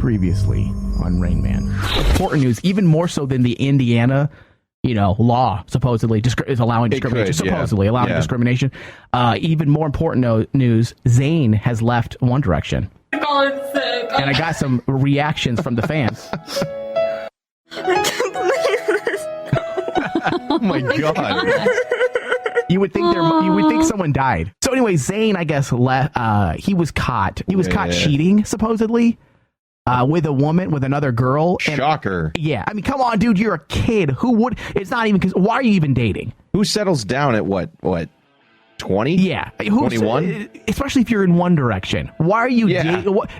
Previously on Rain Man. Important news, even more so than the Indiana, law supposedly is allowing discrimination. Supposedly allowing discrimination. Even more important news: Zayn has left One Direction. And I got some reactions from the fans. I can't believe this. Oh my god. You would think someone died. So anyway, Zayn, I guess, he was caught. He was caught cheating, supposedly, with a woman, with another girl. Shocker. Yeah. I mean, come on, dude. You're a kid. Who would? It's not even, because why are you even dating? Who settles down at what? 20? Yeah. 21? Especially if you're in One Direction. Why are you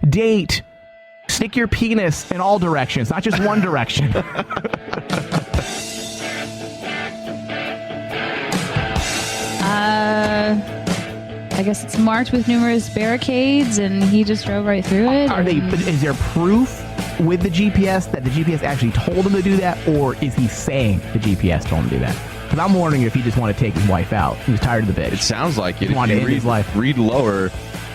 date? Stick your penis in all directions, not just one direction. I guess it's marked with numerous barricades, and he just drove right through it. Is there proof with the GPS that the GPS actually told him to do that, or is he saying the GPS told him to do that? Because I'm wondering if he just wanted to take his wife out. He was tired of the bitch. It sounds like it. He wanted to end his life. Read lower.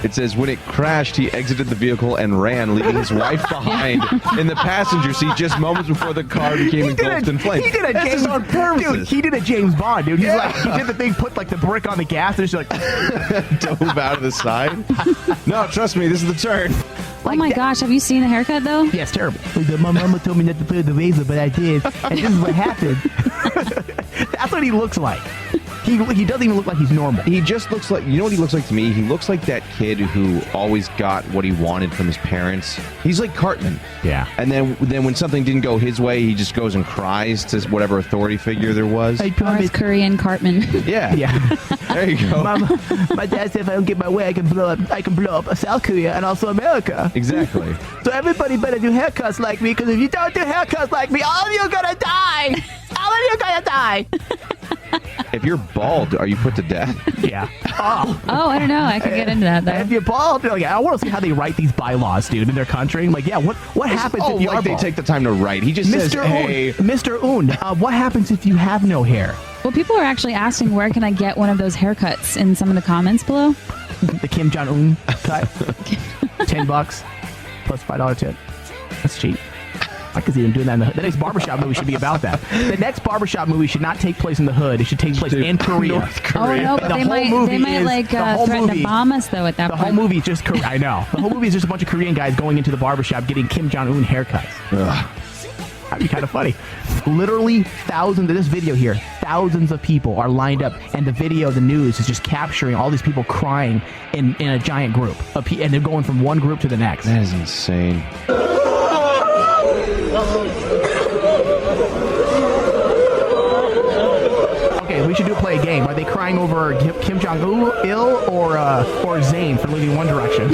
It says, when it crashed, he exited the vehicle and ran, leaving his wife behind in the passenger seat just moments before the car became engulfed in flames. He did a James on purpose. Dude, he did a James Bond, dude. He's like, he did the thing, put like the brick on the gas, and just like dove out of the side. No, trust me, this is the turn. Oh my gosh, have you seen the haircut though? Yeah, it's terrible. My mama told me not to put in the razor, but I did, and this is what happened. That's what he looks like. He doesn't even look like he's normal. He just looks like, you know what he looks like to me? He looks like that kid who always got what he wanted from his parents. He's like Cartman. Yeah. And then when something didn't go his way, he just goes and cries to whatever authority figure there was. Or it's Korean Cartman. Yeah. Yeah. There you go. My dad said if I don't get my way, I can blow up South Korea and also America. Exactly. So everybody better do haircuts like me, because if you don't do haircuts like me, all of you are gonna die. All of you are gonna die. If you're bald, are you put to death? Yeah. Oh, I don't know. I could get into that though. If you're bald, I want to see how they write these bylaws, dude, in their country. I'm like, yeah, what happens if you are bald? They take the time to write. He just says, hey. Mr. Un, what happens if you have no hair? Well, people are actually asking, where can I get one of those haircuts in some of the comments below? The Kim Jong-un cut. $10 plus $5 tip. That's cheap. I could see them doing that. The next barbershop movie should be about that. The next barbershop movie should not take place in the hood. It should take place in Korea. North Korea. Oh, no, but they might threaten to bomb us, though, at that point. The whole movie is just Korea. I know. The whole movie is just a bunch of Korean guys going into the barbershop getting Kim Jong-un haircuts. That'd be kind of funny. Literally thousands of this video here. Thousands of people are lined up, and the video, the news is just capturing all these people crying in a giant group, and they're going from one group to the next. That is insane. Okay, we should play a game. Are they crying over Kim Jong-un or Zayn for leaving One Direction?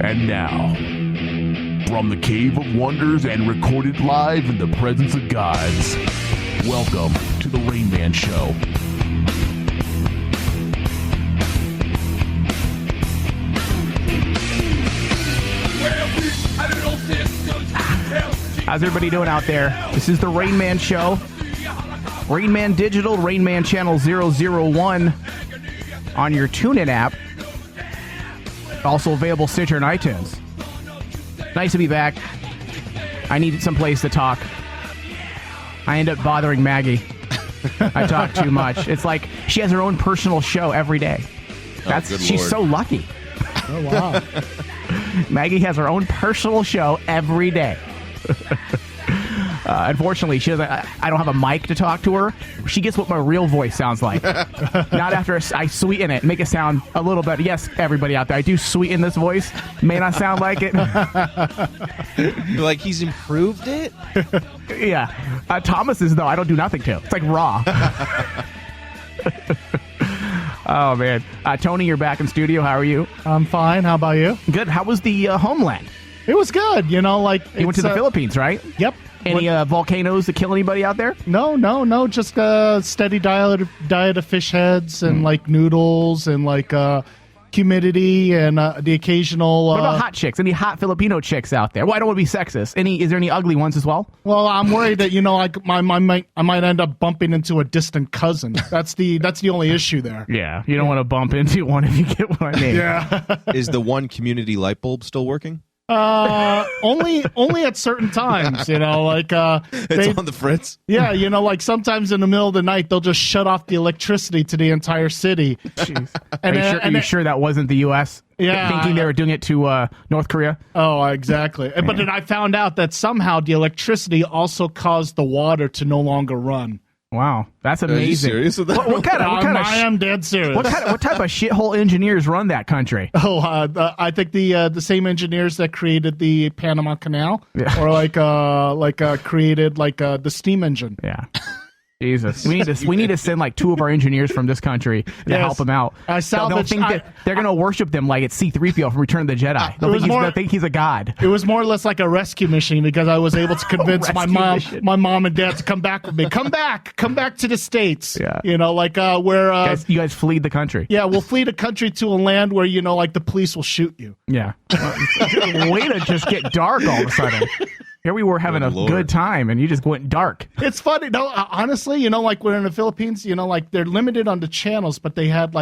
And now, from the Cave of Wonders and recorded live in the presence of gods, welcome to the Rain Man Show. How's everybody doing out there? This is the Rain Man Show. Rain Man Digital, Rain Man Channel 001 on your TuneIn app. Also available Stitcher and iTunes. Nice to be back. I needed some place to talk. I end up bothering Maggie. I talk too much. It's like she has her own personal show every day. She's so lucky. Oh, wow. Maggie has her own personal show every day. Unfortunately, she doesn't. I don't have a mic to talk to her. She gets what my real voice sounds like. Not after I sweeten it, make it sound a little better. Yes, everybody out there, I do sweeten this voice. May not sound like it. Like he's improved it? Yeah. Thomas's, though, I don't do nothing to. It's like raw. Oh, man. Tony, you're back in studio. How are you? I'm fine. How about you? Good. How was the homeland? It was good. You went to the Philippines, right? Yep. Any volcanoes that kill anybody out there? No. Just a steady diet of fish heads and like noodles and like humidity and the occasional. What about hot chicks? Any hot Filipino chicks out there? Well, I don't want to be sexist. Is there any ugly ones as well? Well, I'm worried that like I might end up bumping into a distant cousin. That's the only issue there. Yeah, you don't want to bump into one if you get what I mean. Yeah. Is the one community light bulb still working? Only at certain times, like It's on the fritz. Yeah, like sometimes in the middle of the night they'll just shut off the electricity to the entire city. Jeez. Are you sure that wasn't the U.S.? Yeah, thinking they were doing it to North Korea. Oh, exactly. But then I found out that somehow the electricity also caused the water to no longer run. Wow, that's amazing. Are you serious with that? What kind of I am dead serious. What type of shithole engineers run that country? Oh, I think the same engineers that created the Panama Canal, or created the steam engine. Yeah. Jesus, we need to send like 2 of our engineers from this country to help them out. They'll think that they're going to worship them like it's C-3PO from Return of the Jedi. They'll think he's a god. It was more or less like a rescue mission because I was able to convince my mom and dad to come back with me. Come back to the States. Yeah, where you guys flee the country. Yeah, we'll flee the country to a land where the police will shoot you. Yeah, way to just get dark all of a sudden. Here we were having a good time, and you just went dark. It's funny. No, honestly, we're in the Philippines, they're limited on the channels, but they had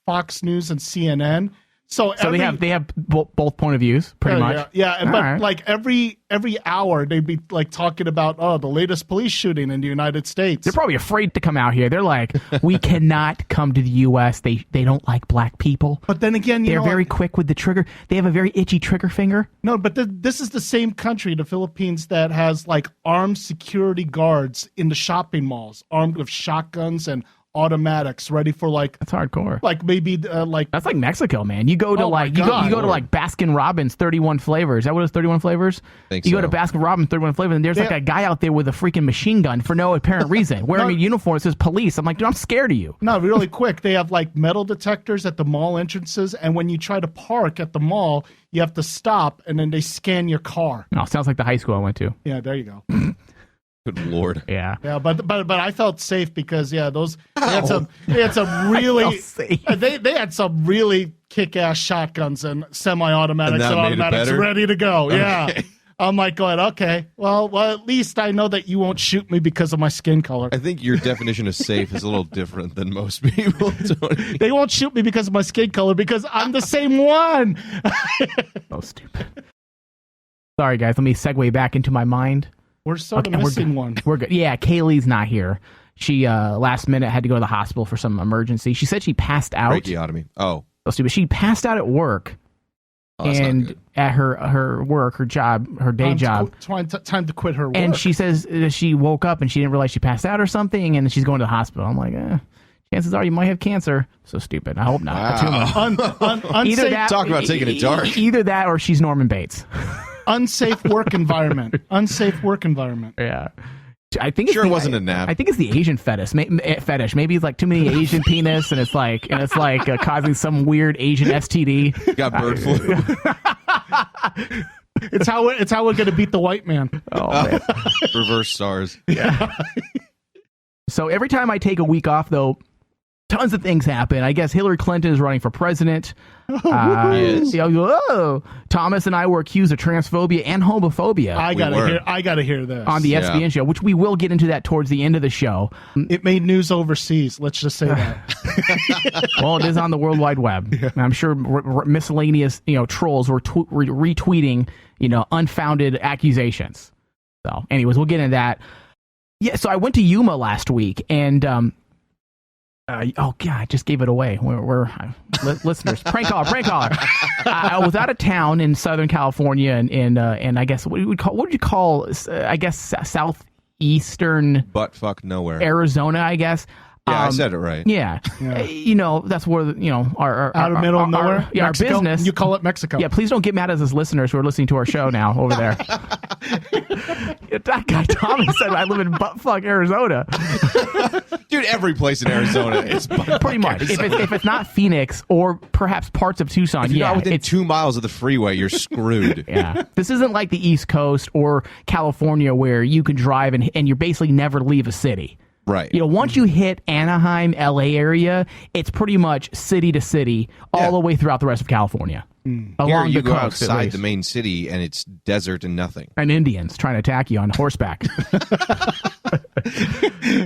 Fox News and CNN. So they have both point of views, pretty much. Yeah. But every hour they'd be talking about the latest police shooting in the United States. They're probably afraid to come out here. They're like, we cannot come to the U.S. They don't like black people. But then again, they're very quick with the trigger. They have a very itchy trigger finger. No, but this is the same country, the Philippines, that has armed security guards in the shopping malls, armed with shotguns and automatics ready for that's hardcore. Maybe that's like Mexico, man. You go to you go to Baskin Robbins 31 flavors. Is that what it's 31 flavors? You go to Baskin Robbins 31 flavors and there's a guy out there with a freaking machine gun for no apparent reason wearing a uniform that says police. I'm like, dude, I'm scared of you. No, really quick. They have metal detectors at the mall entrances, and when you try to park at the mall, you have to stop and then they scan your car. Oh, sounds like the high school I went to. Yeah, there you go. Good Lord. Yeah. Yeah, but I felt safe because they had some really they had some really kick-ass shotguns and semi-automatics and automatics ready to go. Okay. Yeah. I'm going, okay, well, at least I know that you won't shoot me because of my skin color. I think your definition of safe is a little different than most people, Tony. They won't shoot me because of my skin color because I'm the same one. So stupid. Sorry, guys. Let me segue back into my mind. We're sort of missing one. We're good. Yeah, Kaylee's not here. She last minute had to go to the hospital for some emergency. She said she passed out. Tracheotomy. Oh. So stupid. She passed out at work. And at her work, her job, her day job. Time to quit her work. And she says she woke up and she didn't realize she passed out or something, and she's going to the hospital. I'm like, chances are you might have cancer. So stupid. I hope not. Wow. Either that, talk about taking it dark. Either that or she's Norman Bates. Unsafe work environment. Unsafe work environment. Yeah. I think it wasn't a nap. I think it's the Asian fetish. Maybe it's too many Asian penis, and it's causing some weird Asian STD. Got bird flu. It's how we're gonna beat the white man. Oh man. Reverse SARS. Yeah. So every time I take a week off, though, tons of things happen. I guess Hillary Clinton is running for president. Yes. Thomas and I were accused of transphobia and homophobia. I gotta hear this on the SBN show, which we will get into that towards the end of the show. It made news overseas. Let's just say that. Well, it is on the World Wide Web. Yeah. I'm sure miscellaneous trolls were retweeting unfounded accusations. So, anyways, we'll get into that. Yeah. So I went to Yuma last week and. Oh God! I just gave it away. We're listeners. Prank caller. I was out of town in Southern California, and I guess what would you call? I guess southeastern buttfuck nowhere. Arizona, I guess. Yeah, I said it right. Yeah. That's where our out of middle of nowhere. Our business. You call it Mexico. Yeah, please don't get mad at us listeners who are listening to our show now over there. That guy Tommy said I live in buttfuck Arizona. Dude, every place in Arizona is buttfuck pretty much. If it's not Phoenix or perhaps parts of Tucson, if you're not within 2 miles of the freeway, you're screwed. Yeah, this isn't like the East Coast or California where you can drive and you basically never leave a city. Right. Once you hit Anaheim, LA area, it's pretty much city to city all the way throughout the rest of California. Here Along you the go coast, at outside least. the main city, and it's desert and nothing. And Indians trying to attack you on horseback.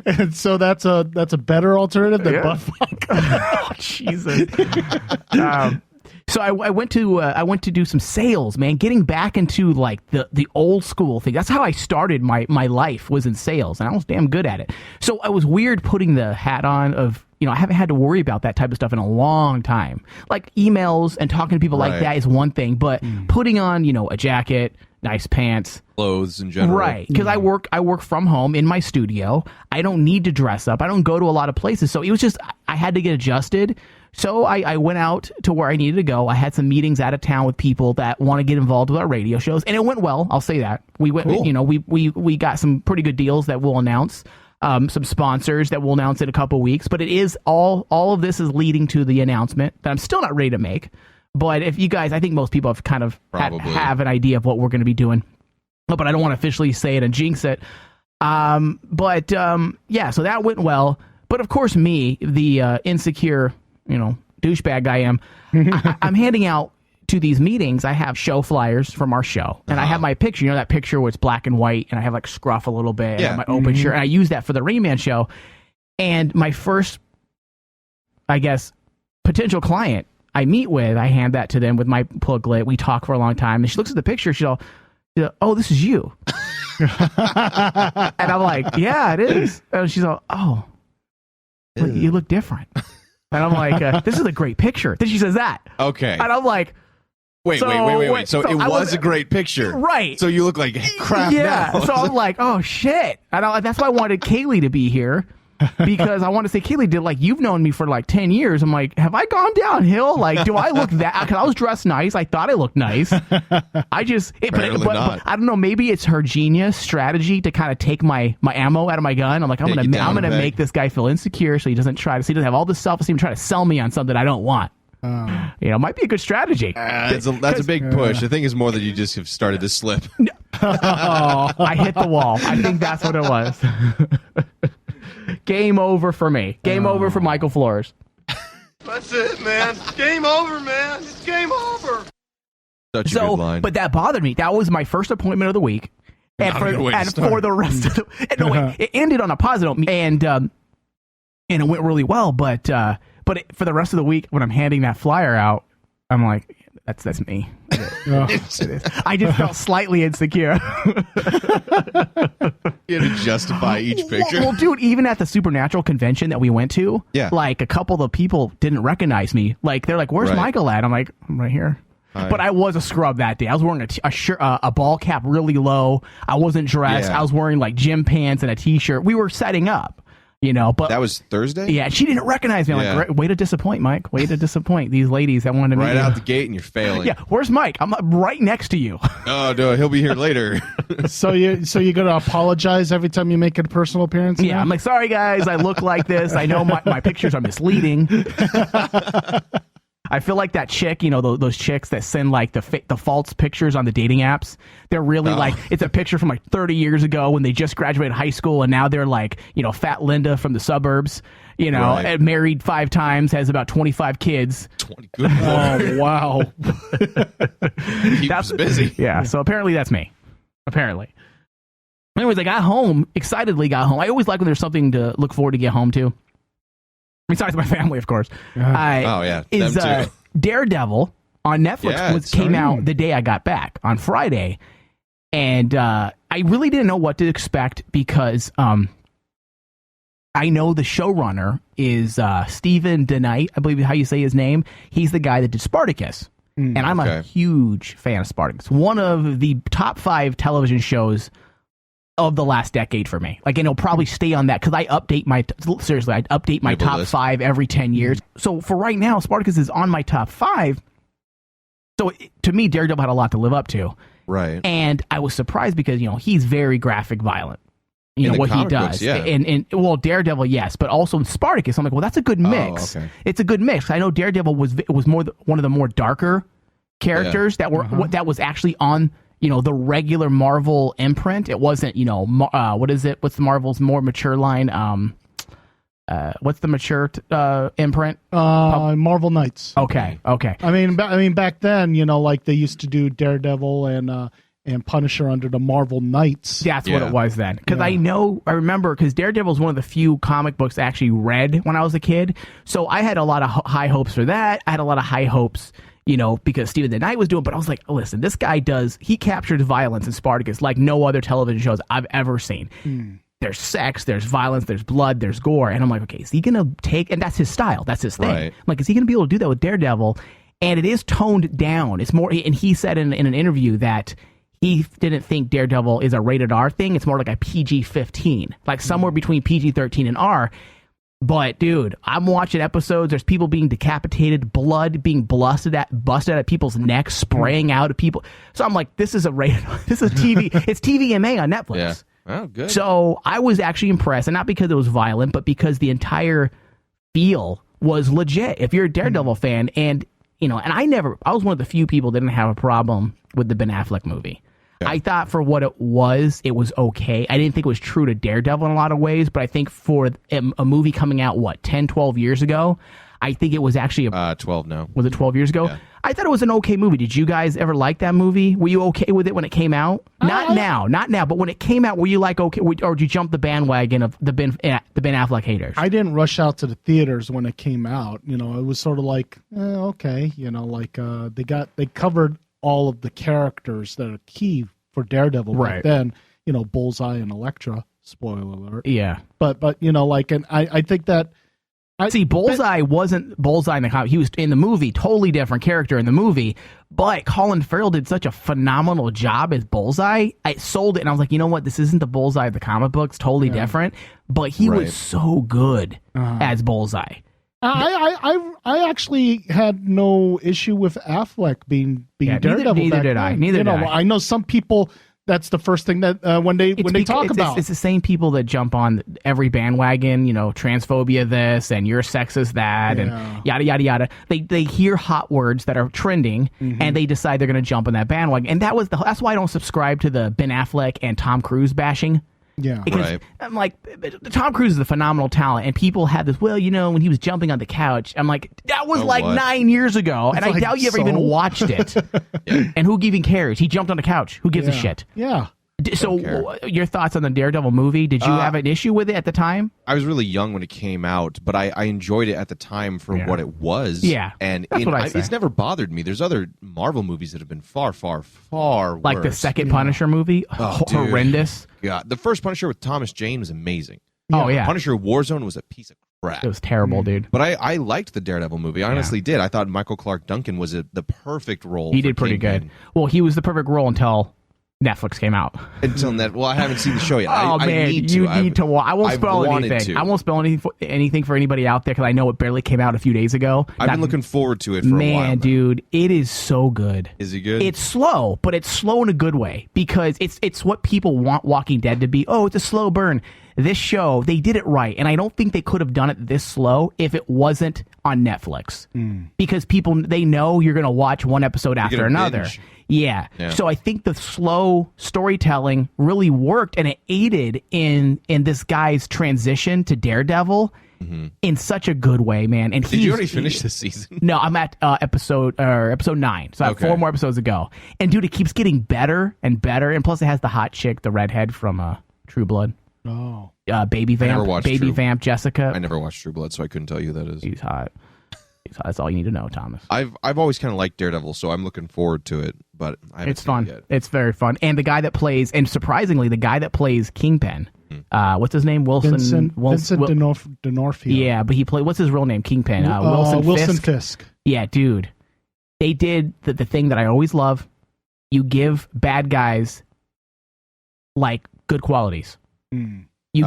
And so that's a better alternative than butt fuck. Oh, Jesus. So I went to do some sales, man, getting back into like the old school thing. That's how I started my life, was in sales, and I was damn good at it. So I was weird putting the hat on of, I haven't had to worry about that type of stuff in a long time. Like emails and talking to people like that is one thing, but putting on, a jacket, nice pants, Clothes in general. right? Because I work from home in my studio. I don't need to dress up. I don't go to a lot of places, so it was just I had to get adjusted. So I went out to where I needed to go. I had some meetings out of town with people that want to get involved with our radio shows, and it went well. I'll say that we went. Cool. We got some pretty good deals that we'll announce. Some sponsors that we'll announce in a couple weeks. But it is all of this is leading to the announcement that I'm still not ready to make. But if you guys, I think most people have kind of have an idea of what we're going to be doing. But I don't want to officially say it and jinx it. So that went well. But of course, me, the insecure, douchebag I am, I'm handing out to these meetings. I have show flyers from our show, and I have my picture. That picture where it's black and white, and I have like scruff a little bit, and my open shirt, and I use that for the Rain Man show. And my first, I guess, potential client I meet with, I hand that to them with my pluglet. We talk for a long time, and she looks at the picture. She's all, "Oh, this is you." And I'm like, "Yeah, it is." And she's all, "Oh, well, you look different." And I'm like, "This is a great picture." Then she says that. Okay. And I'm like, Wait. So it was a great picture. Right. So you look like crap yeah. now. So I'm like, oh, shit. And that's why I wanted Kaylee to be here. Because I want to say, Kaylee, you've known me for 10 years. I'm like, have I gone downhill? Do I look that? Because I was dressed nice. I thought I looked nice. I just, but I don't know. Maybe it's her genius strategy to kind of take my ammo out of my gun. I'm like, I'm gonna make this guy feel insecure, so he doesn't have all this self-esteem, try to sell me on something I don't want. Might be a good strategy. That's a big push. I think it's more that you just have started to slip. I hit the wall. I think that's what it was. Game over for me. Game over for Michael Flores. That's it, man. Game over, man. It's game over. Such a good line. But that bothered me. That was my first appointment of the week. And for the rest of the... it ended on a positive note. And it went really well. But for the rest of the week, when I'm handing that flyer out, I'm like, that's me. I just felt slightly insecure. You had to justify each picture. Well, dude, even at the Supernatural convention that we went to, a couple of the people didn't recognize me. They're like, "Where's Michael at?" I'm like, "I'm right here." Hi. But I was a scrub that day. I was wearing a shirt, a ball cap really low. I wasn't dressed. I was wearing gym pants and a t-shirt. We were setting up. But that was Thursday? Yeah, she didn't recognize me. I'm like, way to disappoint, Mike. Way to disappoint these ladies that wanted to meet right out the gate, and you're failing. Yeah, where's Mike? I'm right next to you. Oh, no, he'll be here later. So you got to apologize every time you make a personal appearance? Yeah, I'm like, sorry, guys, I look like this. I know my pictures are misleading. I feel like that chick, those chicks that send the false pictures on the dating apps. They're really it's a picture from 30 years ago when they just graduated high school, and now they're fat Linda from the suburbs, and married 5 times, has about 25 kids. 20. Good Lord. Oh, wow. That's busy. Yeah, so apparently that's me. Apparently. Anyways, I got home, excitedly got home. I always like when there's something to look forward to get home to. Besides my family, of course. Them too. Daredevil on Netflix came out the day I got back on Friday, and I really didn't know what to expect because I know the showrunner is Stephen DeKnight, I believe is how you say his name. He's the guy that did Spartacus, and I'm a huge fan of Spartacus. One of the top 5 television shows of the last decade for me. And it'll probably stay on that because I update my top list. 5 every 10 years. So for right now, Spartacus is on my top 5. So to me, Daredevil had a lot to live up to. Right. And I was surprised because, he's very graphic violent. What he does. Books, and Daredevil, yes, but also in Spartacus, I'm like, well, that's a good mix. Okay. It's a good mix. I know Daredevil was more one of the more darker characters that were that was actually on the regular Marvel imprint. It wasn't, what is it? What's the Marvel's more mature line? What's the mature imprint? Marvel Knights. Okay. I mean, back then, like they used to do Daredevil and Punisher under the Marvel Knights. That's what it was then. Because I remember, because Daredevil is one of the few comic books I actually read when I was a kid. So I had a lot of high hopes for that. I had a lot of high hopes, because Stephen the Knight was doing, but I was like, listen, this guy he captured violence in Spartacus like no other television shows I've ever seen. There's sex, there's violence, there's blood, there's gore. And I'm like, okay, is he going to take, and that's his style, that's his thing. Right. I'm like, is he going to be able to do that with Daredevil? And it is toned down. It's more, and he said in an interview that he didn't think Daredevil is a rated R thing. It's more like a PG-15, like somewhere between PG-13 and R. But dude, I'm watching episodes. There's people being decapitated, blood being busted out of people's necks, spraying out of people. So I'm like, this is a rated. This is TV. It's TVMA on Netflix. Yeah. Oh, good. So I was actually impressed, and not because it was violent, but because the entire feel was legit. If you're a Daredevil fan, and and I was one of the few people that didn't have a problem with the Ben Affleck movie. Yeah. I thought for what it was okay. I didn't think it was true to Daredevil in a lot of ways, but I think for a movie coming out, 10, 12 years ago, I think it was actually 12 now. Was it 12 years ago? Yeah. I thought it was an okay movie. Did you guys ever like that movie? Were you okay with it when it came out? Not now, but when it came out, were you like okay, or did you jump the bandwagon of the Ben Affleck haters? I didn't rush out to the theaters when it came out. It was sort of like, okay, they covered all of the characters that are key for Daredevil back then. Bullseye and Elektra. Spoiler alert. Yeah, but and I think that. Bullseye wasn't Bullseye in the comic. He was in the movie, totally different character in the movie. But Colin Farrell did such a phenomenal job as Bullseye. I sold it, and I was like, you know what? This isn't the Bullseye of the comic books. Totally different. But he was so good as Bullseye. I actually had no issue with Affleck being Daredevil. Neither did I. I know some people. That's the first thing that when they talk about. It's the same people that jump on every bandwagon, transphobia this and you're sexist that and yada yada yada. They hear hot words that are trending and they decide they're going to jump on that bandwagon. And that's why I don't subscribe to the Ben Affleck and Tom Cruise bashing. Yeah, because I'm like, Tom Cruise is a phenomenal talent, and people had this. Well, when he was jumping on the couch, I'm like, that was 9 years ago, and I doubt you ever even watched it. And who even cares? He jumped on the couch. Who gives a shit? Yeah. So, your thoughts on the Daredevil movie? Did you have an issue with it at the time? I was really young when it came out, but I enjoyed it at the time for what it was. Yeah, and that's what I say. It's never bothered me. There's other Marvel movies that have been far, far, far worse. Like the second Punisher movie, horrendous. Yeah, the first Punisher with Thomas Jane was amazing. Oh yeah, Punisher Warzone was a piece of crap. It was terrible, dude. But I liked the Daredevil movie. I honestly did. I thought Michael Clark Duncan was the perfect role. He did pretty good. Well, he was the perfect role until Netflix came out. Well, I haven't seen the show yet. Oh, man, you need to watch. I won't spoil anything. I won't spoil anything for anybody out there because I know it barely came out a few days ago. I've been looking forward to it for a while. Man, dude, it is so good. Is it good? It's slow, but it's slow in a good way because it's what people want Walking Dead to be. Oh, it's a slow burn. This show, they did it right, and I don't think they could have done it this slow if it wasn't on Netflix. Because people, they know you're going to watch one episode after another. Binge. Yeah. So I think the slow storytelling really worked, and it aided in this guy's transition to Daredevil in such a good way, man. And did you already finish this season? No, I'm at episode 9, so I have 4 more episodes to go. And dude, it keeps getting better and better, and plus it has the hot chick, the redhead from True Blood. Oh, Baby Vamp Jessica. I never watched True Blood, so I couldn't tell you who that is. He's hot. That's all you need to know, Thomas. I've always kind of liked Daredevil, so I'm looking forward to it. But it's fun. It's very fun. And the guy that plays, and surprisingly, the guy that plays Kingpin, what's his name? Vincent D'Onofrio. Yeah, but he played. What's his real name? Kingpin. Wilson Fisk. Yeah, dude. They did the thing that I always love. You give bad guys like good qualities. You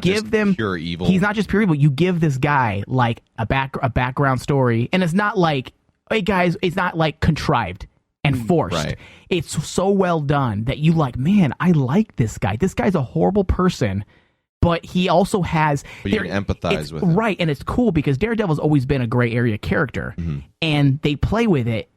give them pure evil. He's not just pure evil. You give this guy like a background story, and it's not like, hey guys, it's not like contrived and forced. Right. It's so well done that you like, man, I like this guy. This guy's a horrible person, but he also has. But you can empathize with him. Right, and it's cool because Daredevil's always been a gray area character, and they play with it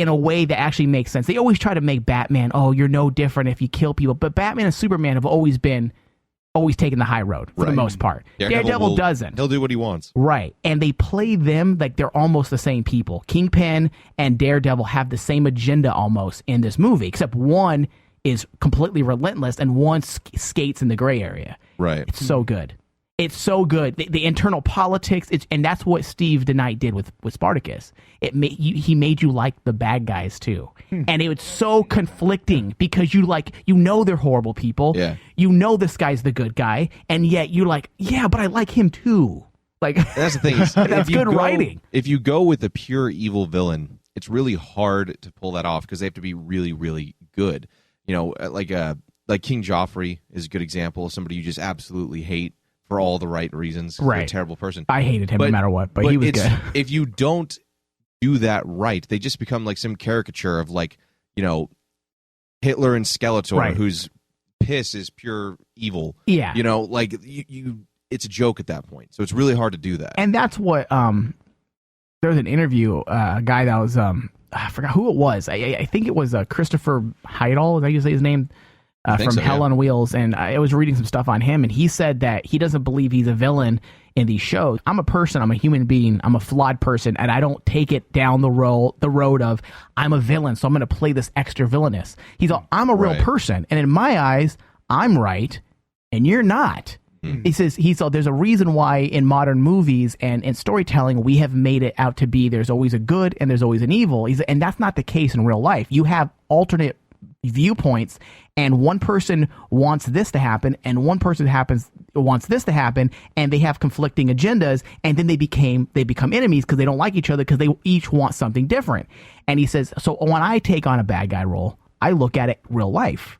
in a way that actually makes sense. They always try to make Batman, oh, you're no different if you kill people. But Batman and Superman have always taken the high road for the most part. Daredevil doesn't. He'll do what he wants. Right. And they play them like they're almost the same people. Kingpin and Daredevil have the same agenda almost in this movie, except one is completely relentless and one skates in the gray area. Right. It's so good. It's so good. The internal politics, and that's what Steve DeKnight did with Spartacus. He made you like the bad guys too, and it was so conflicting because you know they're horrible people. Yeah. You know this guy's the good guy, and yet you're like, yeah, but I like him too. Like that's the thing. That's good writing. If you go with a pure evil villain, it's really hard to pull that off because they have to be really, really good. You know, like King Joffrey is a good example of somebody you just absolutely hate for all the right reasons. Right. They're a terrible person. I hated him no matter what, but he was good. If you don't do that right, they just become like some caricature of like, you know, Hitler and Skeletor, whose piss is pure evil. Yeah. You know, like it's a joke at that point. So it's really hard to do that. And that's what there was an interview, a guy that was I forgot who it was. I think it was Christopher Heidel, is that you say his name? From Hell on Wheels, and I was reading some stuff on him, and he said that he doesn't believe he's a villain in these shows. I'm a person, I'm a human being, I'm a flawed person, and I don't take it down the road of I'm a villain, so I'm going to play this extra villainous. He's all, I'm a real person, and in my eyes, I'm right, and you're not. He says there's a reason why in modern movies and in storytelling we have made it out to be there's always a good and there's always an evil. And that's not the case in real life. You have alternate viewpoints, and one person wants this to happen and one person wants this to happen, and they have conflicting agendas, and then they become enemies because they don't like each other because they each want something different. And he says, so when I take on a bad guy role, I look at it real life.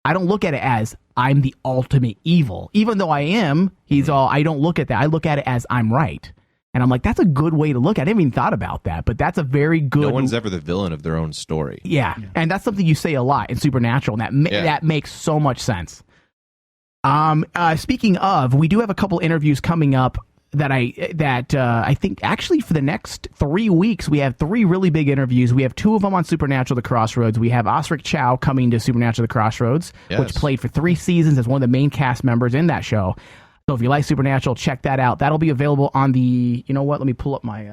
I don't look at it as I'm the ultimate evil, even though I am. I don't look at that. I look at it as I'm right. And I'm like, that's a good way to look at it. I haven't even thought about that, but that's a very good... No one's ever the villain of their own story. Yeah. And that's something you say a lot in Supernatural, and that makes so much sense. Speaking of, we do have a couple interviews coming up that I think actually for the next 3 weeks, we have 3 really big interviews. We have 2 of them on Supernatural The Crossroads. We have Osric Chow coming to Supernatural The Crossroads, which played for 3 seasons as one of the main cast members in that show. So if you like Supernatural, check that out. That'll be available on the, you know what, let me pull up my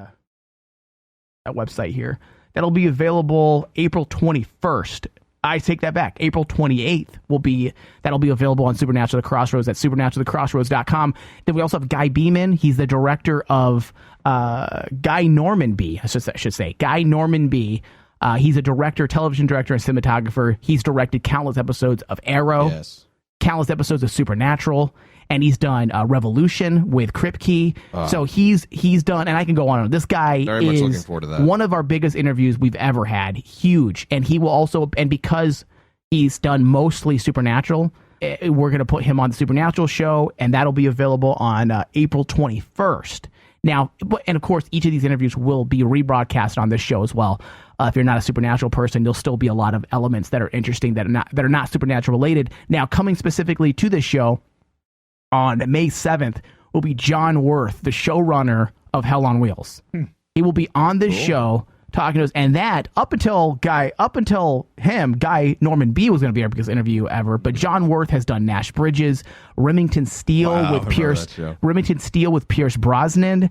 that website here. That'll be available April 21st. I take that back. April 28th that'll be available on Supernatural The Crossroads at supernaturalthecrossroads.com. Then we also have Guy Beeman. He's the director of Guy Normanby, I should say. Guy Normanby. He's a director, television director, and cinematographer. He's directed countless episodes of Arrow, countless episodes of Supernatural, and he's done Revolution with Kripke. So he's done, and I can go on. This guy very much looking forward to that. One of our biggest interviews we've ever had. Huge. And he will also, and because he's done mostly Supernatural, we're going to put him on the Supernatural show, and that'll be available on April 21st. Now, and of course, each of these interviews will be rebroadcast on this show as well. If you're not a Supernatural person, there'll still be a lot of elements that are interesting that are not Supernatural related. Now, coming specifically to this show on May 7th will be John Wirth, the showrunner of Hell on Wheels. He will be on this show talking to us, and that up until Guy Normanby was going to be our biggest interview ever, but John Wirth has done Nash Bridges, Remington Steele with Pierce Brosnan.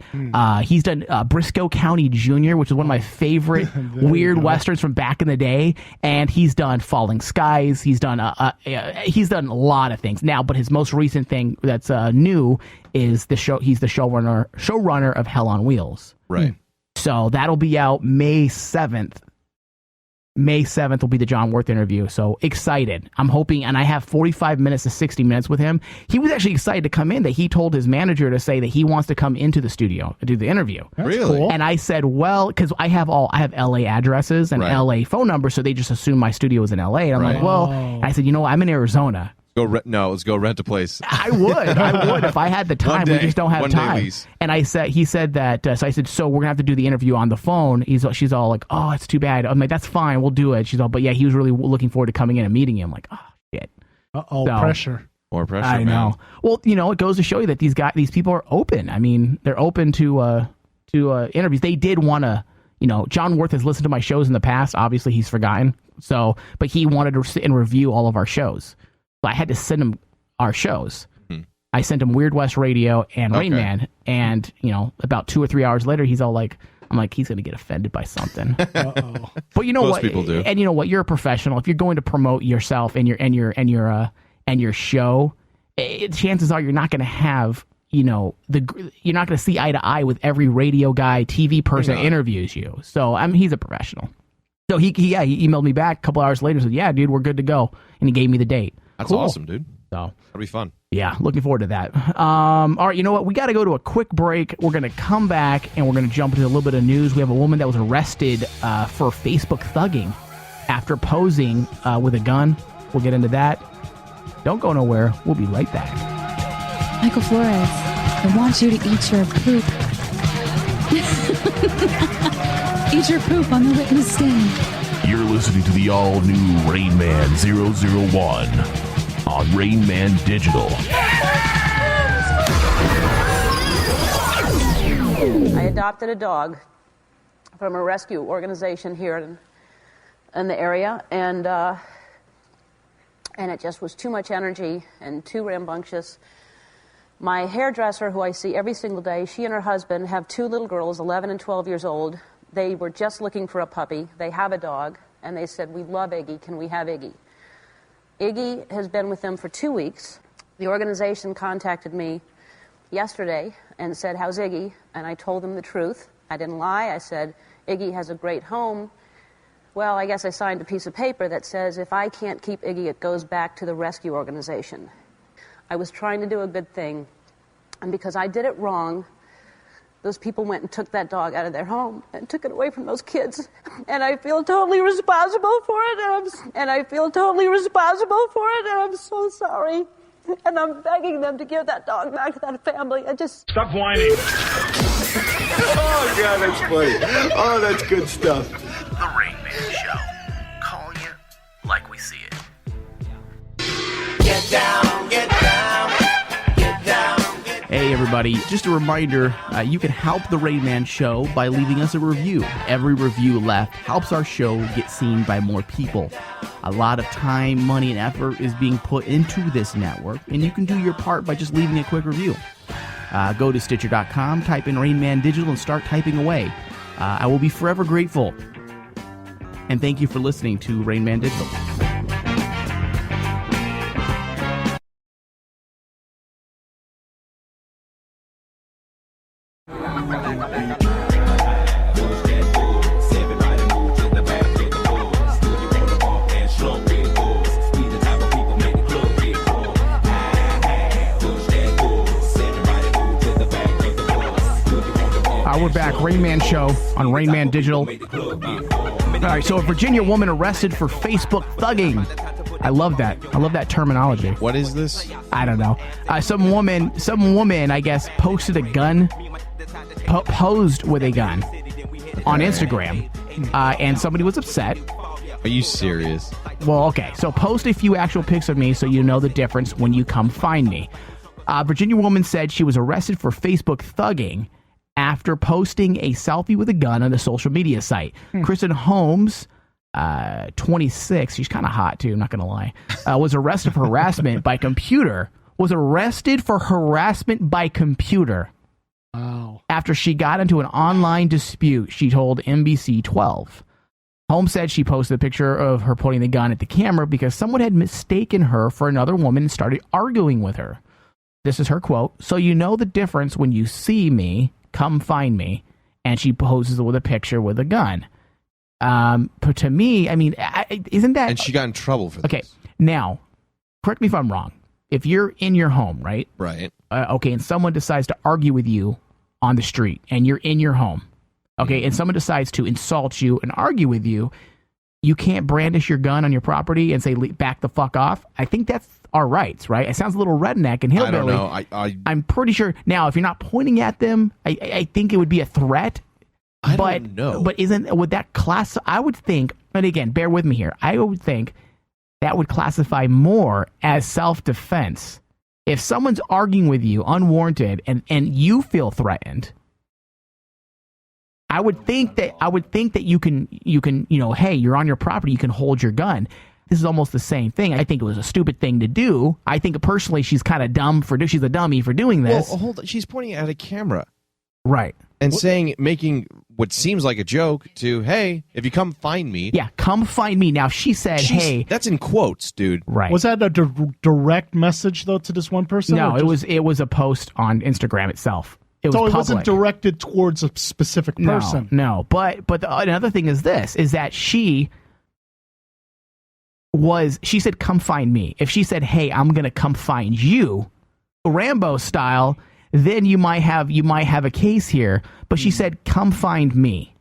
He's done Briscoe County Jr., which is one of my favorite weird westerns from back in the day, and he's done Falling Skies. He's done a lot of things now, but his most recent thing that's new is the show. He's the showrunner of Hell on Wheels. Right. So that'll be out May 7th. May 7th will be the John Wirth interview. So excited. I'm hoping, and I have 45 minutes to 60 minutes with him. He was actually excited to come in, that he told his manager to say that he wants to come into the studio and do the interview. That's cool. And I said, well, because I have LA addresses and LA phone numbers, so they just assume my studio is in LA. And I'm like, well, I said, I'm in Arizona. Let's go rent a place. I would if I had the time. We just don't have time. And he said that. So I said, so we're gonna have to do the interview on the phone. She's all like, oh, it's too bad. I'm like, that's fine, we'll do it. She's all, but yeah, he was really looking forward to coming in and meeting you. I'm like, oh shit. Pressure. More pressure. I know. Well, it goes to show you that these people are open. I mean, they're open to interviews. They did want to, John Worth has listened to my shows in the past. Obviously, he's forgotten. So, but he wanted to sit and review all of our shows. So I had to send him our shows. I sent him Weird West Radio and Rain Man, and about 2 or 3 hours later, he's all like, I'm like, he's gonna get offended by something. Uh-oh. But you know Most what? people do. And you know what? You're a professional. If you're going to promote yourself and your show, chances are you're not gonna have you're not gonna see eye to eye with every radio guy, TV person that interviews you. So he's a professional. So he emailed me back a couple hours later, said, "Yeah, dude, we're good to go," and he gave me the date. That's Cool. awesome, dude. So That'll be fun. yeah, looking forward to that. All right, you know what? We got to go to a quick break. We're going to come back, and we're going to jump into a little bit of news. We have a woman that was arrested for Facebook thugging after posing with a gun. We'll get into that. Don't go nowhere. We'll be right back. Michael Flores, I want you to eat your poop. Eat your poop on the witness stand. You're listening to the all-new Rain Man 001 on Rain Man Digital. I adopted a dog from a rescue organization here in the area, and it just was too much energy and too rambunctious. My hairdresser, who I see every single day, she and her husband have 2 little girls, 11 and 12 years old. They were just looking for a puppy. They have a dog, and they said, "We love Iggy. Can we have Iggy?" Iggy has been with them for 2 weeks. The organization contacted me yesterday and said, "How's Iggy?" And I told them the truth. I didn't lie. I said, "Iggy has a great home." Well, I guess I signed a piece of paper that says if I can't keep Iggy, it goes back to the rescue organization. I was trying to do a good thing, and because I did it wrong, those people went and took that dog out of their home and took it away from those kids. And I feel totally responsible for it, and I feel totally responsible for it, and I'm so sorry. And I'm begging them to give that dog back to that family. Stop whining. Oh, God, that's funny. Oh, that's good stuff. The Rain Man Show. Calling you like we see it. Get down, get down, get down. Hey everybody, just a reminder, you can help the Rain Man Show by leaving us a review. Every review left helps our show get seen by more people. A lot of time, money, and effort is being put into this network, and you can do your part by just leaving a quick review. Go to Stitcher.com, type in Rain Man Digital, and start typing away. I will be forever grateful. And thank you for listening to Rain Man Digital. We're back, Rain Man Show on Rain Man Digital. All right, so a Virginia woman arrested for Facebook thugging. I love that. I love that terminology. What is this? I don't know. Some woman, I guess, posted a gun, posed with a gun on Instagram, and somebody was upset. Are you serious? Well, okay, so post a few actual pics of me so you know the difference when you come find me. Virginia woman said she was arrested for Facebook thugging after posting a selfie with a gun on a social media site. Kristen Holmes, 26, she's kind of hot too, I'm not going to lie, was arrested for harassment by computer. Wow. After she got into an online dispute, she told NBC 12. Holmes said she posted a picture of her pointing the gun at the camera because someone had mistaken her for another woman and started arguing with her. This is her quote: "So you know the difference when you see me, come find me," and she poses with a picture with a gun. But to me, I mean, isn't that... And she got in trouble for this. Okay, now, correct me if I'm wrong. If you're in your home, right? Right. Okay, and someone decides to argue with you on the street, and you're in your home, okay, and someone decides to insult you and argue with you, you can't brandish your gun on your property and say, back the fuck off. I think that's our rights, right? It sounds a little redneck and hillbilly. I don't know. I'm pretty sure. Now, if you're not pointing at them, I think it would be a threat. I don't know. But would that class? I would think, and again, bear with me here. I would think that would classify more as self-defense. If someone's arguing with you unwarranted and you feel threatened, I would think that you can, hey, you're on your property, you can hold your gun. This is almost the same thing. I think it was a stupid thing to do. I think personally she's kind of dumb she's a dummy for doing this. Well, hold on. She's pointing at a camera. Right. And making what seems like a joke to, hey, if you come find me. Yeah, come find me. Now, she said, hey. That's in quotes, dude. Right. Was that a direct message, though, to this one person? No, it was a post on Instagram itself. It wasn't directed towards a specific person. No. But another thing is that she said, come find me. If she said, hey, I'm going to come find you, Rambo style, then you might have a case here. But she said, come find me.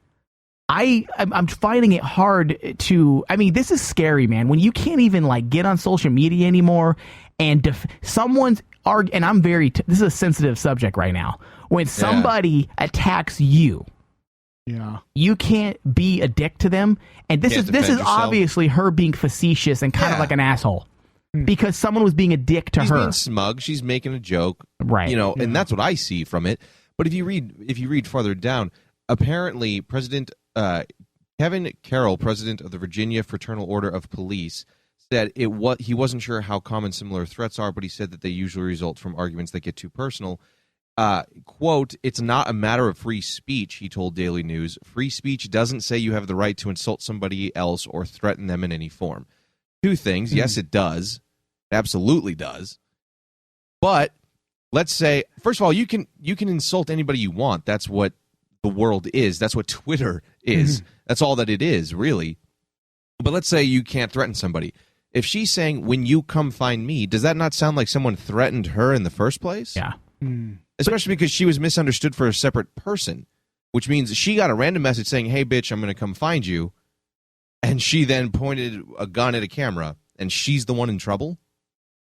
I'm finding it hard to, this is scary, man. When you can't even get on social media anymore and someone's and I'm this is a sensitive subject right now. When somebody attacks you, you can't be a dick to them. And this is obviously her being facetious and kind of like an asshole. Because someone was being a dick to her. She's being smug. She's making a joke. Right. And that's what I see from it. But if you read farther down, apparently President Kevin Carroll, president of the Virginia Fraternal Order of Police, said he wasn't sure how common similar threats are, but he said that they usually result from arguments that get too personal. Quote, it's not a matter of free speech, he told Daily News. Free speech doesn't say you have the right to insult somebody else or threaten them in any form. Two things. Yes, it does. It absolutely does. But let's say, first of all, you can insult anybody you want. That's what the world is. That's what Twitter is. That's all that it is, really. But let's say you can't threaten somebody. If she's saying, when you come find me, does that not sound like someone threatened her in the first place? Yeah. Especially because she was misunderstood for a separate person, which means she got a random message saying, hey, bitch, I'm going to come find you. And she then pointed a gun at a camera, and she's the one in trouble?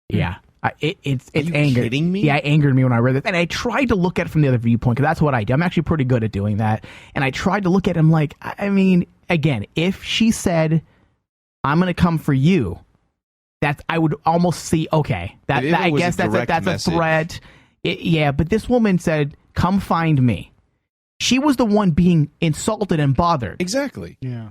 Yeah. It's Are you angered. kidding me? Yeah, it angered me when I read this. And I tried to look at it from the other viewpoint, because that's what I do. I'm actually pretty good at doing that. And I tried to look at him like, again, if she said, I'm going to come for you, I would almost see, okay. I guess that's a threat. But this woman said, come find me. She was the one being insulted and bothered. Exactly. Yeah.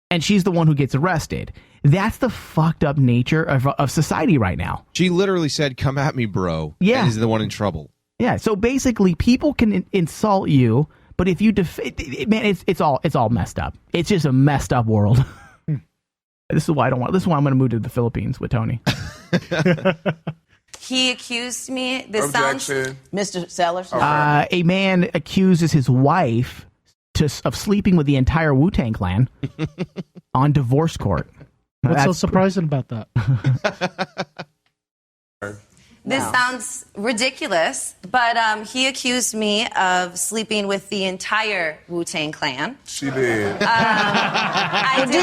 And she's the one who gets arrested. That's the fucked up nature of society right now. She literally said, come at me, bro. Yeah. And is the one in trouble. Yeah. So basically, people can insult you, but if you man, it's all messed up. It's just a messed up world. This is why I'm going to move to the Philippines with Tony. He accused me. Mr. Sellers. A man accuses his wife of sleeping with the entire Wu-Tang Clan on divorce court. What's so surprising about that? This sounds ridiculous, but he accused me of sleeping with the entire Wu-Tang Clan. She did. Do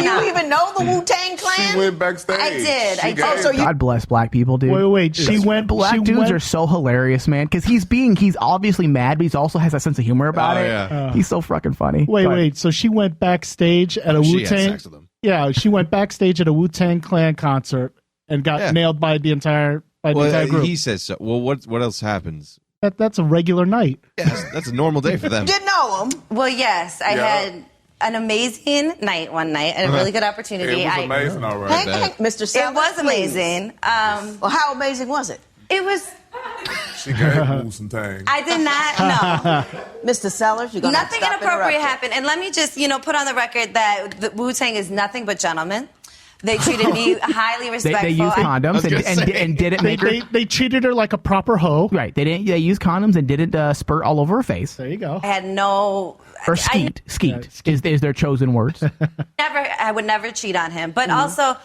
you even know the Wu-Tang Clan? She went backstage. I did. God bless black people, dude. Wait. Black dudes are so hilarious, man, because he's obviously mad, but he also has a sense of humor about it. Yeah. He's so fucking funny. Wait. So she went backstage at a She Wu-Tang. had sex with him. Yeah, she went backstage at a Wu-Tang Clan concert and got nailed by the entire group. He says so. Well, what else happens? That's a regular night. Yes, that's a normal day for them. Didn't know him. Well, yes, I had an amazing night one night and a really good opportunity. It was amazing, all right. Hey, Mr. Sellers, It was amazing. Well, how amazing was it? It was. She gave some thing. I did not know. Mr. Sellers, you're going to Nothing inappropriate happened. And let me just, put on the record that the Wu-Tang is nothing but gentlemen. They treated me highly respectful. They used condoms and didn't make her. They treated her like a proper hoe. Right. They used condoms and didn't spurt all over her face. There you go. I had no. Or skeet. Is their chosen words. I would never cheat on him. But also.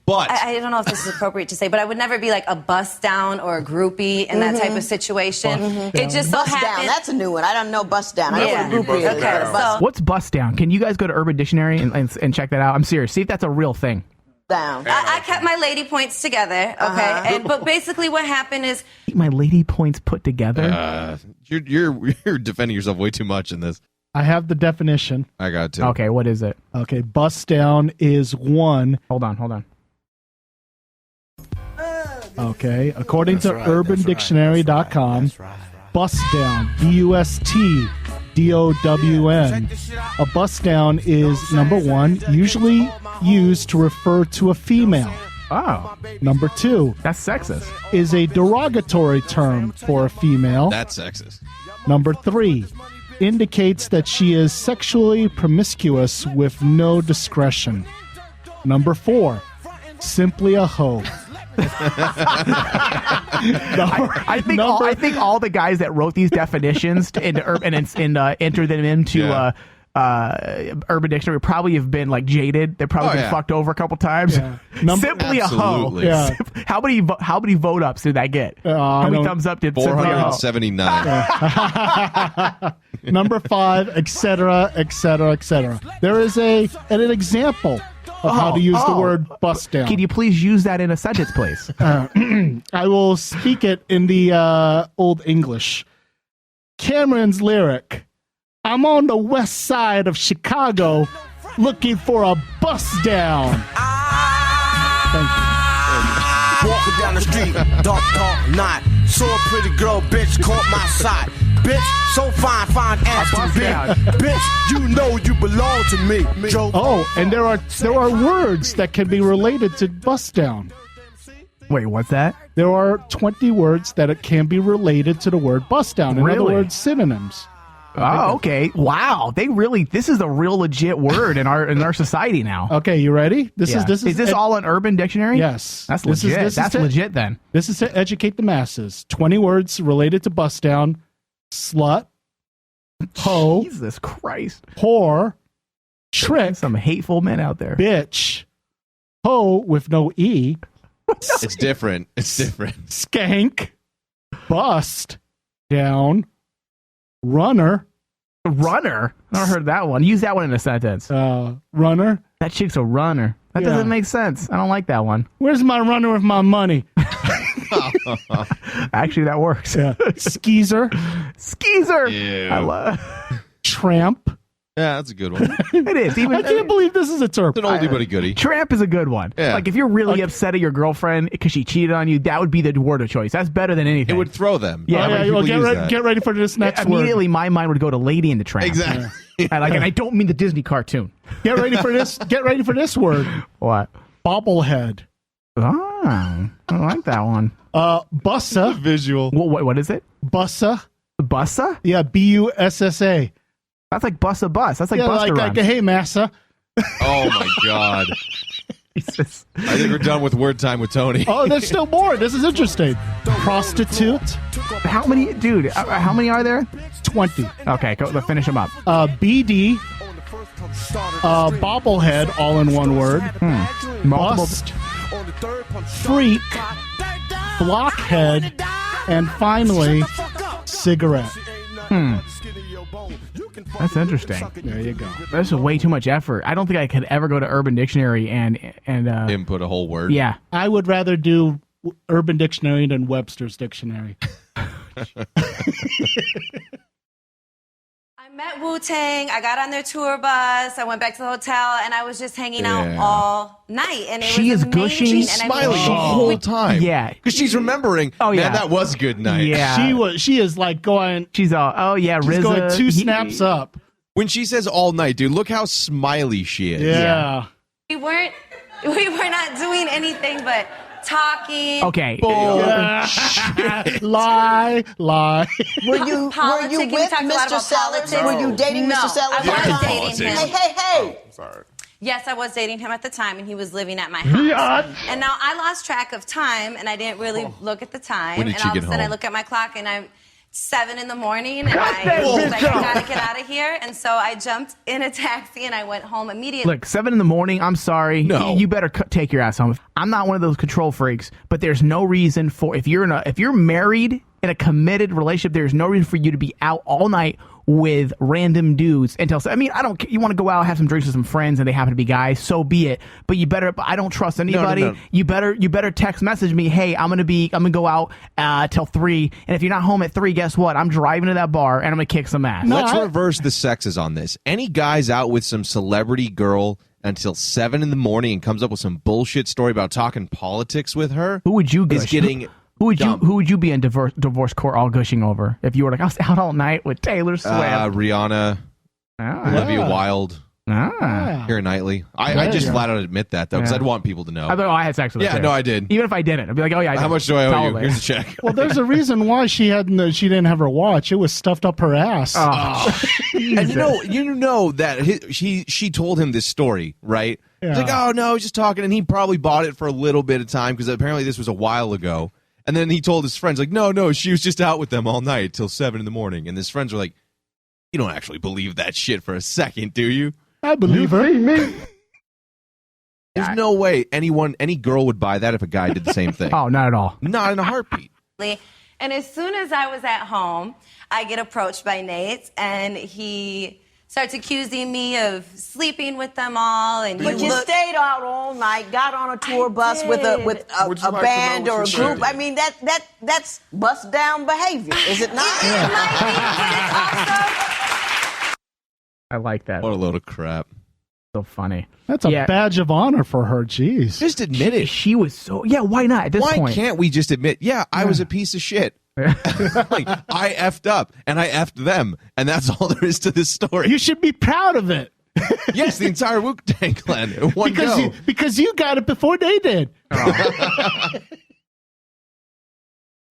But I don't know if this is appropriate to say, but I would never be like a bust down or a groupie in that type of situation. It just so bust happened. down. That's a new one. I don't know bust down. I know what a groupie is. Okay, so What's bust down? Can you guys go to Urban Dictionary and check that out? I'm serious. See if that's a real thing. Down. I kept my lady points together, okay? But basically what happened is... Keep my lady points put together? You're defending yourself way too much in this. I have the definition. I got to. Okay, what is it? Okay, bust down is one. Hold on. Okay, according to UrbanDictionary.com, bust down, B-U-S-T, D-O-W-N. A bust down is, number 1, usually used to refer to a female. Oh. Number 2. That's sexist. Is a derogatory term for a female. That's sexist. Number 3. Indicates that she is sexually promiscuous with no discretion. Number 4. Simply a hoe. I think all the guys that wrote these definitions and entered them into Urban Dictionary probably have been like jaded. They've probably been fucked over a couple times. Yeah. Simply a hoe. Yeah. How many vote ups did that get? How many thumbs up did 479? Number 5, etc., etc., etc. There is an example of how to use the word bust down. Can you please use that in a sentence, please? I will speak it in the Old English. Cameron's lyric. I'm on the west side of Chicago looking for a bust down. Thank you. Walking down the street, dark night. Saw a pretty girl, bitch, caught my sight. Bitch, so fine ass to be. Bitch, you know you belong to me. Oh, and there are words that can be related to bust down. Wait, what's that? There are 20 words that it can be related to the word bust down. In other words, synonyms. Oh, okay. Wow. This is a real legit word in our society now. Okay, you ready? Is this all an Urban Dictionary? Yes. That's legit. That's legit then. This is to educate the masses. 20 words related to bust down. Slut. Hoe. Jesus Christ. Whore. Trick. Some hateful men out there. Bitch. Hoe with no E. It's different. Skank. Bust. Down. Runner. Runner? I never heard that one. Use that one in a sentence. Runner. That chick's a runner. That doesn't make sense. I don't like that one. Where's my runner with my money? Actually, that works. Yeah. Skeezer. Skeezer. I love Tramp. Yeah, that's a good one. It is. I can't believe this is a term. It's an oldie but a goodie. Tramp is a good one. Yeah. Like if you're really upset at your girlfriend because she cheated on you, that would be the word of choice. That's better than anything. It would throw them. Yeah. Well, get ready for this next word. Immediately, my mind would go to Lady and the Tramp. Exactly. And I don't mean the Disney cartoon. Get ready for this. Get ready for this word. What? Bobblehead. Oh, I like that one. Bussa. Visual. What is it? Bussa. Bussa? Yeah, B-U-S-S-A. That's like bus a bus. That's like yeah, Buster like hey, massa. Oh my God. Jesus. I think we're done with word time with Tony. Oh, there's still more. This is interesting. Prostitute. How many, dude? How many are there? 20. Okay, let's finish them up. BD. Bobblehead, all in one word. Bust. Freak. Blockhead. And finally, cigarette. That's interesting. There you go. That's way too much effort. I don't think I could ever go to Urban Dictionary and input a whole word. Yeah. I would rather do Urban Dictionary than Webster's Dictionary. I met Wu-Tang. I got on their tour bus. I went back to the hotel, and I was just hanging out all night. And she was is gushing. She's smiling the whole time. Yeah, because she's remembering. Oh yeah, man, that was a good night. Yeah, she is like going. She's all. Oh yeah, she's RZA. going 2 snaps up. When she says all night, dude, look how smiley she is. Yeah. We were not doing anything but talking. Okay. Lie. Were you with Mr. Sellers? Were you dating Mr. Sellers? I was dating him. Hey. Sorry. Yes, I was dating him at the time, and he was living at my house. And now I lost track of time, and I didn't really look at the time. When did and you all get of a sudden, home? I look at my clock, and I'm 7 in the morning, and I was like, I gotta get out of here. And so I jumped in a taxi, and I went home immediately. Look, 7 in the morning. I'm sorry. No. You better take your ass home. I'm not one of those control freaks, but there's no reason for if you're married in a committed relationship, there's no reason for you to be out all night with random dudes until I don't. You want to go out, have some drinks with some friends, and they happen to be guys. So be it. But you better. I don't trust anybody. No. You better text message me. Hey, I'm gonna go out till 3. And if you're not home at 3, guess what? I'm driving to that bar and I'm gonna kick some ass. Let's reverse the sexes on this. Any guys out with some celebrity girl until 7 in the morning and comes up with some bullshit story about talking politics with her? Who would you is getting Who would you be in divorce court all gushing over if you were like, I was out all night with Taylor Swift, Rihanna, Olivia Wilde, Keira Knightley. I just flat out admit that though because I'd want people to know. I thought I had sex with her. Yeah, no, I did. Even if I didn't, I'd be like, oh yeah. How much do I owe you? Here's a check. Well, there's a reason why she didn't have her watch. It was stuffed up her ass. And you know that she told him this story, right? Yeah. He's like, oh no, I was just talking, and he probably bought it for a little bit of time because apparently this was a while ago. And then he told his friends, like, no, she was just out with them all night till 7 a.m. And his friends were like, you don't actually believe that shit for a second, do you? I believe her. There's no way any girl would buy that if a guy did the same thing. Oh, not at all. Not in a heartbeat. And as soon as I was at home, I get approached by Nate, and he starts accusing me of sleeping with them all. And but you stayed out all night, got on a tour bus with a band or a group. I mean, that's bust down behavior, is it not? I like that. What a load of crap. So funny. That's a badge of honor for her. Jeez. Just admit it. She was so... Yeah, why not at this point? Why can't we just admit, I was a piece of shit. Like, I effed up, and I effed them, and that's all there is to this story. You should be proud of it. Yes, the entire Wu-Tang Clan in one go. Because you got it before they did. Oh.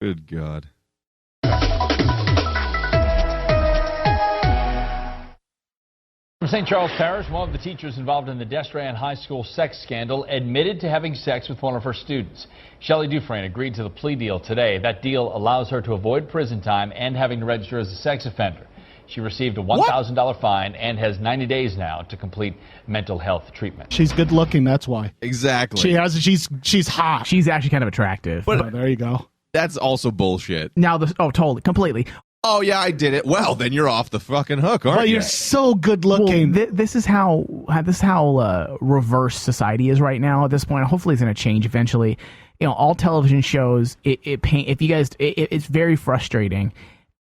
Good God. From St. Charles Parish, one of the teachers involved in the Destrehan High School sex scandal admitted to having sex with one of her students. Shelley Dufresne agreed to the plea deal today. That deal allows her to avoid prison time and having to register as a sex offender. She received a $1,000 fine and has 90 days now to complete mental health treatment. She's good looking, that's why. Exactly. She's hot. She's actually kind of attractive. But there you go. That's also bullshit. Now, totally, completely. Oh, yeah, I did it. Well, then you're off the fucking hook, aren't you? You're so good looking. Well, this is how reverse society is right now at this point. Hopefully it's going to change eventually. You know, all television shows, it's very frustrating.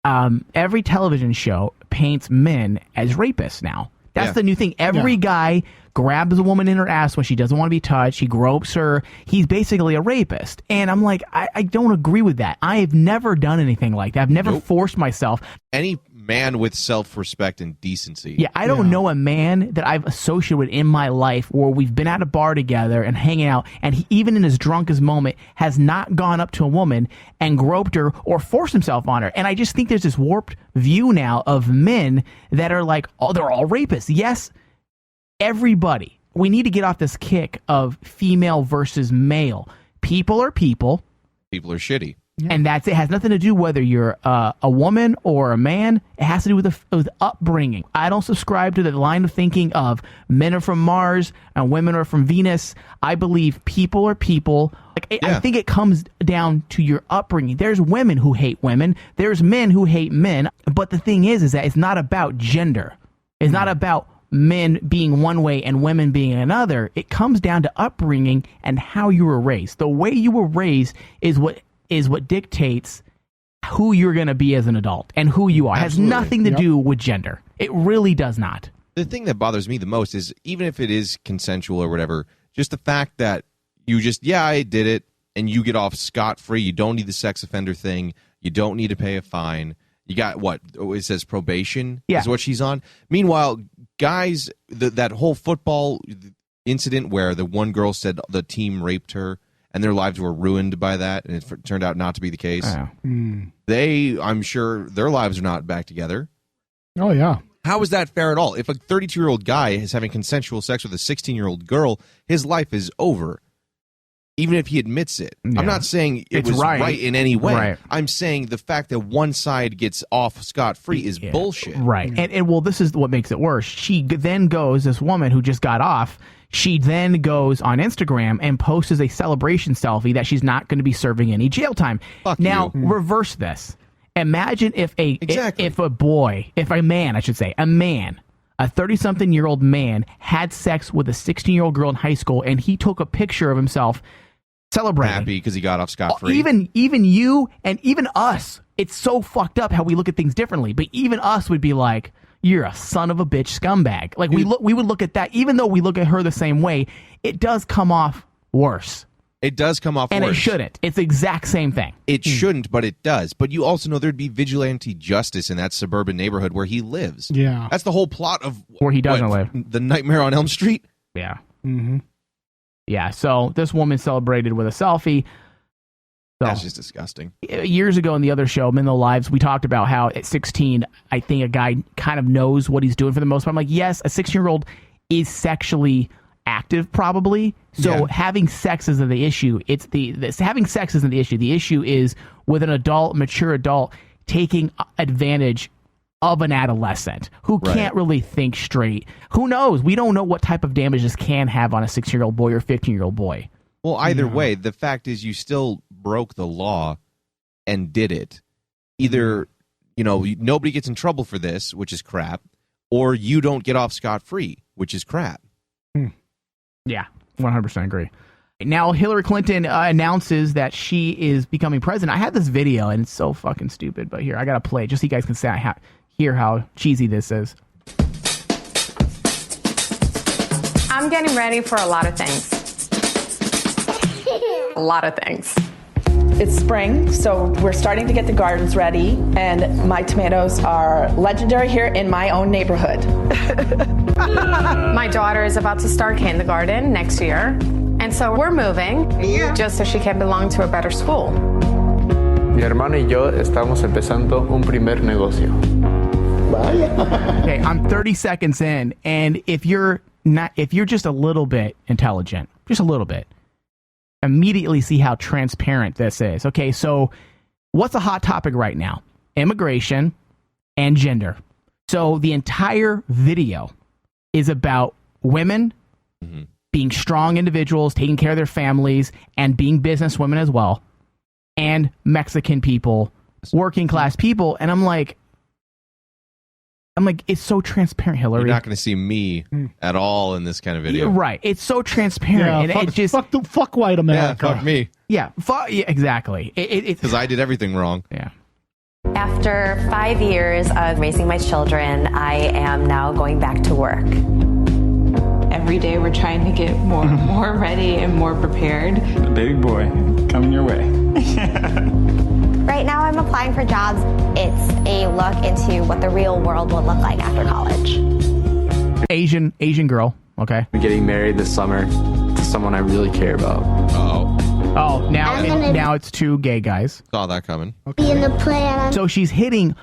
Every television show paints men as rapists now. That's the new thing. Every guy grabs a woman in her ass when she doesn't want to be touched. He gropes her. He's basically a rapist. And I'm like, I don't agree with that. I have never done anything like that. I've never forced myself. Any man with self-respect and decency. Yeah, I don't know a man that I've associated with in my life where we've been at a bar together and hanging out, and he, even in his drunkest moment, has not gone up to a woman and groped her or forced himself on her. And I just think there's this warped view now of men that are like, oh, they're all rapists. Yes, everybody. We need to get off this kick of female versus male. People are people. People are shitty. Yeah. And that's it. It has nothing to do whether you're a woman or a man. It has to do with upbringing. I don't subscribe to the line of thinking of men are from Mars and women are from Venus. I believe people are people. I think it comes down to your upbringing. There's women who hate women. There's men who hate men. But the thing is that it's not about gender. It's not about men being one way and women being another. It comes down to upbringing and how you were raised. The way you were raised is what dictates who you're going to be as an adult and who you are. It has nothing to do with gender. It really does not. The thing that bothers me the most is, even if it is consensual or whatever, just the fact that you just, I did it, and you get off scot-free. You don't need the sex offender thing. You don't need to pay a fine. You got what? It says probation is what she's on. Meanwhile, guys, that whole football incident where the one girl said the team raped her, and their lives were ruined by that, and it turned out not to be the case. I'm sure their lives are not back together. Oh, yeah. How is that fair at all? If a 32-year-old guy is having consensual sex with a 16-year-old girl, his life is over, even if he admits it. Yeah. I'm not saying it's was right in any way. Right. I'm saying the fact that one side gets off scot-free is bullshit. Right. And well, this is what makes it worse. She then goes, this woman who just got off, she then goes on Instagram and posts a celebration selfie that she's not going to be serving any jail time. Now, reverse this. Imagine if a man, a 30-something-year-old man had sex with a 16-year-old girl in high school, and he took a picture of himself celebrating. Happy because he got off scot-free. Even you and even us, it's so fucked up how we look at things differently, but even us would be like, you're a son of a bitch scumbag. Like, we would look at that, even though we look at her the same way, it does come off worse. It does come off and worse. it shouldn't. It's the exact same thing. It shouldn't, but it does. But you also know there'd be vigilante justice in that suburban neighborhood where he lives. Yeah. That's the whole plot of where he doesn't live. The Nightmare on Elm Street? Yeah. Mm-hmm. Yeah, so this woman celebrated with a selfie. So, that's just disgusting. Years ago in the other show, Men Though Lives, we talked about how at 16, I think a guy kind of knows what he's doing for the most part. I'm like, yes, a 16-year-old is sexually active, probably. So having sex isn't the issue. Having sex isn't the issue. The issue is with an mature adult, taking advantage of an adolescent who can't really think straight. Who knows? We don't know what type of damage this can have on a 16-year-old boy or 15-year-old boy. Well, either way, the fact is you still broke the law and did it. Either, nobody gets in trouble for this, which is crap, or you don't get off scot-free, which is crap. Yeah, 100% agree. Now, Hillary Clinton announces that she is becoming president. I had this video, and it's so fucking stupid, but here, I got to play it just so you guys can hear how cheesy this is. I'm getting ready for a lot of things. A lot of things. It's spring, so we're starting to get the gardens ready, and my tomatoes are legendary here in my own neighborhood. My daughter is about to start kindergarten next year, and so we're moving just so she can belong to a better school. Mi hermano y yo estamos empezando un primer negocio. Okay, I'm 30 seconds in, and if you're just a little bit intelligent, just a little bit, immediately see how transparent this is. Okay, so what's a hot topic right now? Immigration and gender. So the entire video is about women being strong individuals, taking care of their families, and being businesswomen as well, and Mexican people, working class people. And I'm like, it's so transparent, Hillary. You're not going to see me at all in this kind of video. Right. It's so transparent. Yeah, and fuck white America. Yeah, fuck me. Yeah, exactly. Because I did everything wrong. Yeah. After 5 years of raising my children, I am now going back to work. Every day we're trying to get more ready and more prepared. A baby boy coming your way. Right now I'm applying for jobs. It's a look into what the real world will look like after college. Asian girl, okay. I'm getting married this summer to someone I really care about. Oh, now it's two gay guys. Saw that coming. Be in the plan. So she's hitting.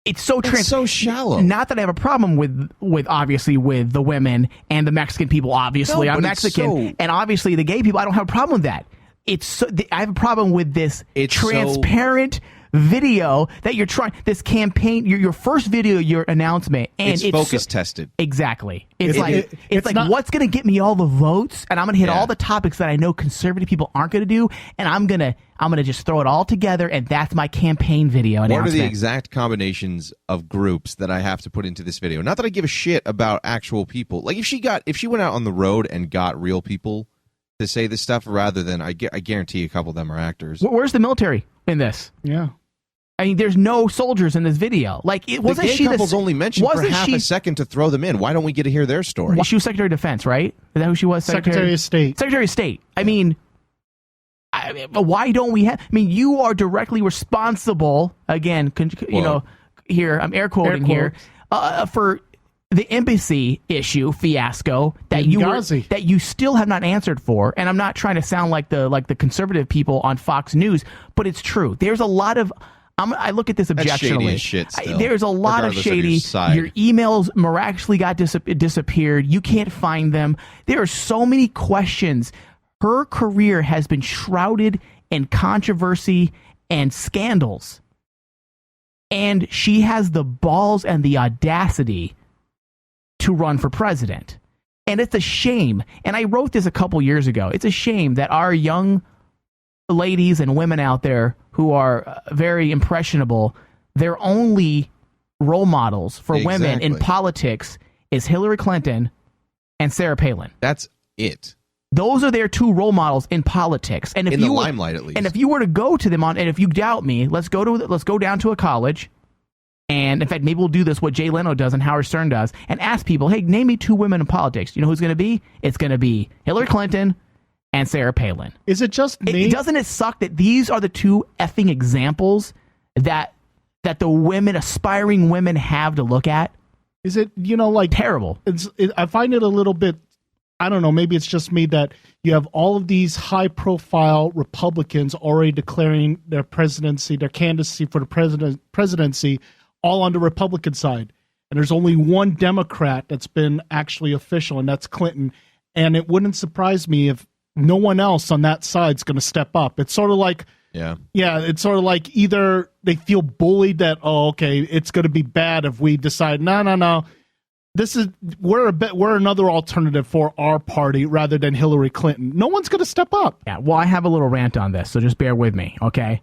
It's so so shallow. Not that I have a problem with obviously with the women and the Mexican people. Obviously, No, I'm but it's Mexican, and obviously the gay people. I don't have a problem with that. I have a problem with this transparent video that you're trying. This campaign, your first video, your announcement, and it's focus tested. Exactly. It's like what's going to get me all the votes, and I'm going to hit all the topics that I know conservative people aren't going to do, and I'm gonna just throw it all together, and that's my campaign video announcement. What are the exact combinations of groups that I have to put into this video? Not that I give a shit about actual people. Like if she went out on the road and got real people to say this stuff, rather than I guarantee a couple of them are actors. Where's the military in this? Yeah. I mean, there's no soldiers in this video. Like, it wasn't the gay she couple's only mentioned for half a second to throw them in. Why don't we get to hear their story? Well, she was Secretary of Defense, right? Is that who she was? Secretary of State. Secretary of State. I mean, why don't we have? I mean, you are directly responsible. Again, here I'm air quoting here for the embassy issue fiasco that you still have not answered for. And I'm not trying to sound like the conservative people on Fox News, but it's true. There's a lot of. I look at this objectionably. That's shady as shit still, there's a lot of shady. Your emails miraculously got disappeared. You can't find them. There are so many questions. Her career has been shrouded in controversy and scandals. And she has the balls and the audacity to run for president. And it's a shame. And I wrote this a couple years ago. It's a shame that our young ladies and women out there who are very impressionable, their only role models for women in politics is Hillary Clinton and Sarah Palin. That's it. Those are their two role models in politics. And if in the limelight, at least. And if you were to go to them and if you doubt me, let's go down to a college. And in fact, maybe we'll do this, what Jay Leno does and Howard Stern does, and ask people, hey, name me two women in politics. You know who's going to be? It's going to be Hillary Clinton and Sarah Palin. Is it just me? Doesn't it suck that these are the two effing examples that the aspiring women have to look at? Is it, like terrible? I find it a little bit, I don't know, maybe it's just me that you have all of these high-profile Republicans already declaring their candidacy for the presidency, all on the Republican side. And there's only one Democrat that's been actually official, and that's Clinton. And it wouldn't surprise me if no one else on that side's going to step up. It's sort of like, it's sort of like either they feel bullied that, it's going to be bad if we decide, no. We're another alternative for our party rather than Hillary Clinton. No one's going to step up. Yeah, well, I have a little rant on this, so just bear with me, okay?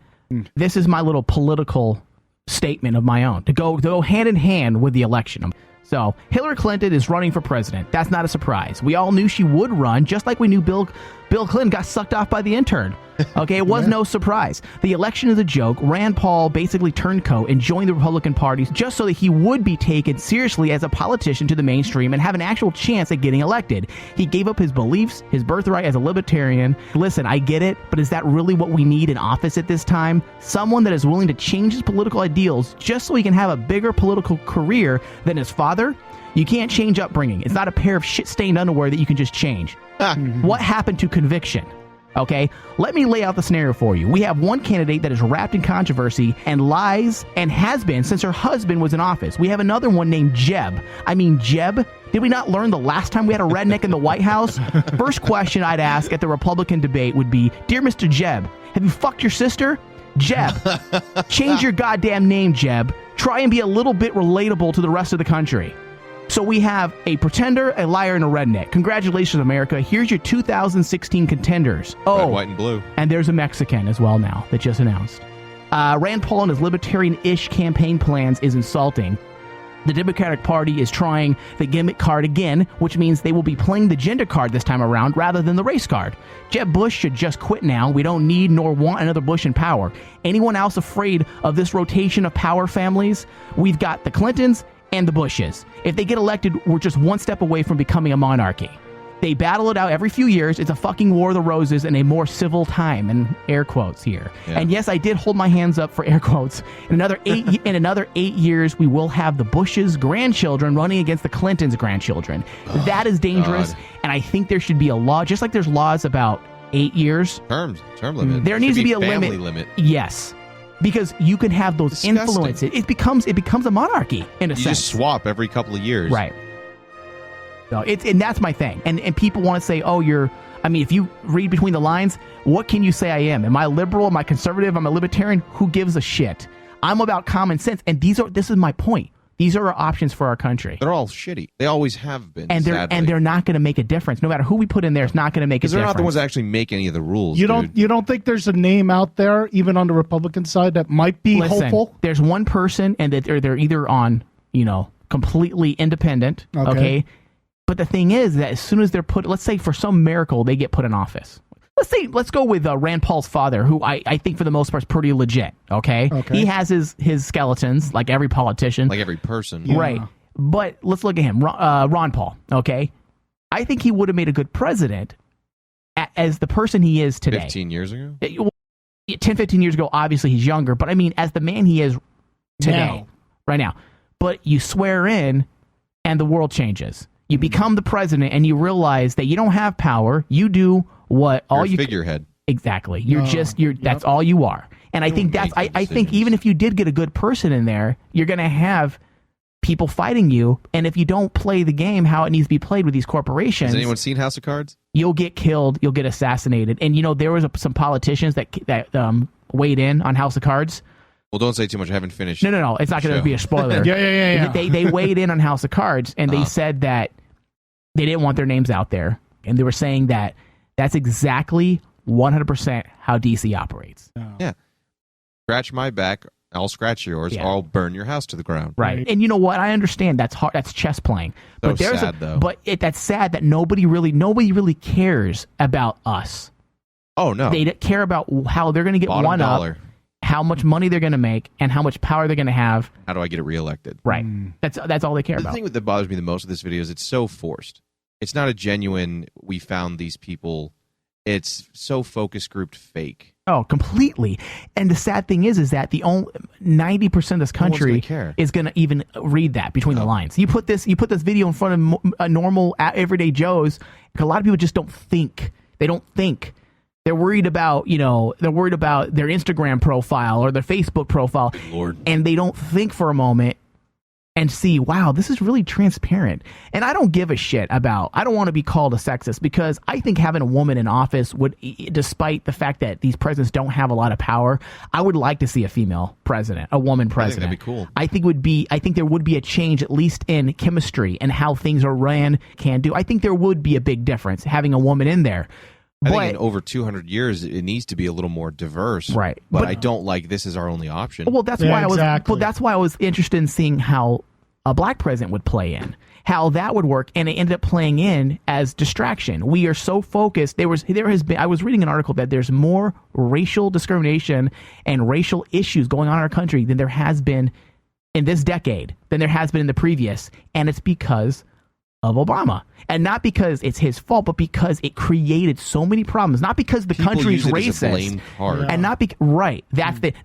This is my little political statement of my own to go hand in hand with the election. So Hillary Clinton is running for president. That's not a surprise. We all knew she would run, just like we knew Bill Clinton got sucked off by the intern. Okay, it was no surprise. The election is a joke. Rand Paul basically turned coat and joined the Republican Party just so that he would be taken seriously as a politician to the mainstream and have an actual chance at getting elected. He gave up his beliefs, his birthright as a libertarian. Listen, I get it, but is that really what we need in office at this time? Someone that is willing to change his political ideals just so he can have a bigger political career than his father? You can't change upbringing. It's not a pair of shit-stained underwear that you can just change. What happened to conviction? Okay, let me lay out the scenario for you. We have one candidate that is wrapped in controversy and lies and has been since her husband was in office. We have another one named Jeb. Jeb? Did we not learn the last time we had a redneck in the White House? First question I'd ask at the Republican debate would be, Dear Mr. Jeb, have you fucked your sister? Jeb, change your goddamn name, Jeb. Try and be a little bit relatable to the rest of the country. So we have a pretender, a liar, and a redneck. Congratulations, America. Here's your 2016 contenders. Red, white, and blue. And there's a Mexican as well now that just announced. Rand Paul and his libertarian-ish campaign plans is insulting. The Democratic Party is trying the gimmick card again, which means they will be playing the gender card this time around rather than the race card. Jeb Bush should just quit now. We don't need nor want another Bush in power. Anyone else afraid of this rotation of power families? We've got the Clintons and the Bushes. If they get elected, we're just one step away from becoming a monarchy. They battle it out every few years. It's a fucking War of the Roses in a more civil time, and air quotes here. Yeah. And yes, I did hold my hands up for air quotes. In another 8 years, we will have the Bush's grandchildren running against the Clintons' grandchildren. That is dangerous, and I think there should be a law, just like there's laws about 8 years. Term limit. There needs to be a limit. Yes. Because you can have those influences. It becomes a monarchy in a sense. You just swap every couple of years. Right. So and that's my thing. And people want to say, if you read between the lines, what can you say I am? Am I liberal? Am I conservative? Am I libertarian? Who gives a shit? I'm about common sense. And this is my point. These are our options for our country. They're all shitty. They always have been. And they're not going to make a difference. No matter who we put in there, it's not going to make a difference. Because they're not the ones that actually make any of the rules. You don't think there's a name out there, even on the Republican side, that might be hopeful? There's one person, and that they're either on, completely independent. Okay. But the thing is that as soon as they're put, let's say for some miracle they get put in office. Let's go with Rand Paul's father, who I think for the most part is pretty legit. Okay. He has his skeletons, like every politician, like every person, right? But let's look at him, Ron Paul. Okay, I think he would have made a good president as the person he is today. 15 years ago, 10-15 years ago. Obviously, he's younger, but I mean, as the man he is today, right now. But you swear in, and the world changes. You become the president, and you realize that you don't have power. You do what all you figurehead. Exactly. That's all you are. And I think I think even if you did get a good person in there, you're going to have people fighting you. And if you don't play the game how it needs to be played with these corporations, has anyone seen House of Cards? You'll get killed. You'll get assassinated. And there was some politicians that weighed in on House of Cards. Well, don't say too much. I haven't finished. No. It's not going to be a spoiler. Yeah. They weighed in on House of Cards, and they said that they didn't want their names out there, and they were saying that that's exactly 100% how DC operates. Yeah. Scratch my back, I'll scratch yours, or I'll burn your house to the ground. Right. And you know what? I understand that's hard. That's chess playing. But that's sad that nobody really cares about us. Oh no. They care about how they're going to get one up, how much money they're going to make, and how much power they're going to have. How do I get it reelected? Right. That's all they care about. The thing that bothers me the most with this video is it's so forced. It's not a genuine, we found these people it's so focus grouped fake. Oh, completely. And the sad thing is that the only 90% of this country is going to even read that between the lines. You put this video in front of a normal everyday Joes. A lot of people just don't think. They don't think. They're worried about, their Instagram profile or their Facebook profile. Lord. And they don't think for a moment and see, wow, this is really transparent. And I don't give a shit I don't want to be called a sexist, because I think having a woman in office would, despite the fact that these presidents don't have a lot of power, I would like to see a female president, a woman president. I think that'd be cool. I think there would be a change, at least in chemistry and how things are ran, can do. I think there would be a big difference having a woman in there. I think in over 200 years, it needs to be a little more diverse. Right. But I don't like this is our only option. Well, that's why that's why I was interested in seeing how a black president would play in, how that would work, and it ended up playing in as distraction. We are so focused. I was reading an article that there's more racial discrimination and racial issues going on in our country than there has been in this decade, than there has been in the previous, and it's because of Obama. And not because it's his fault, but because it created so many problems. Not because the country's racist. And not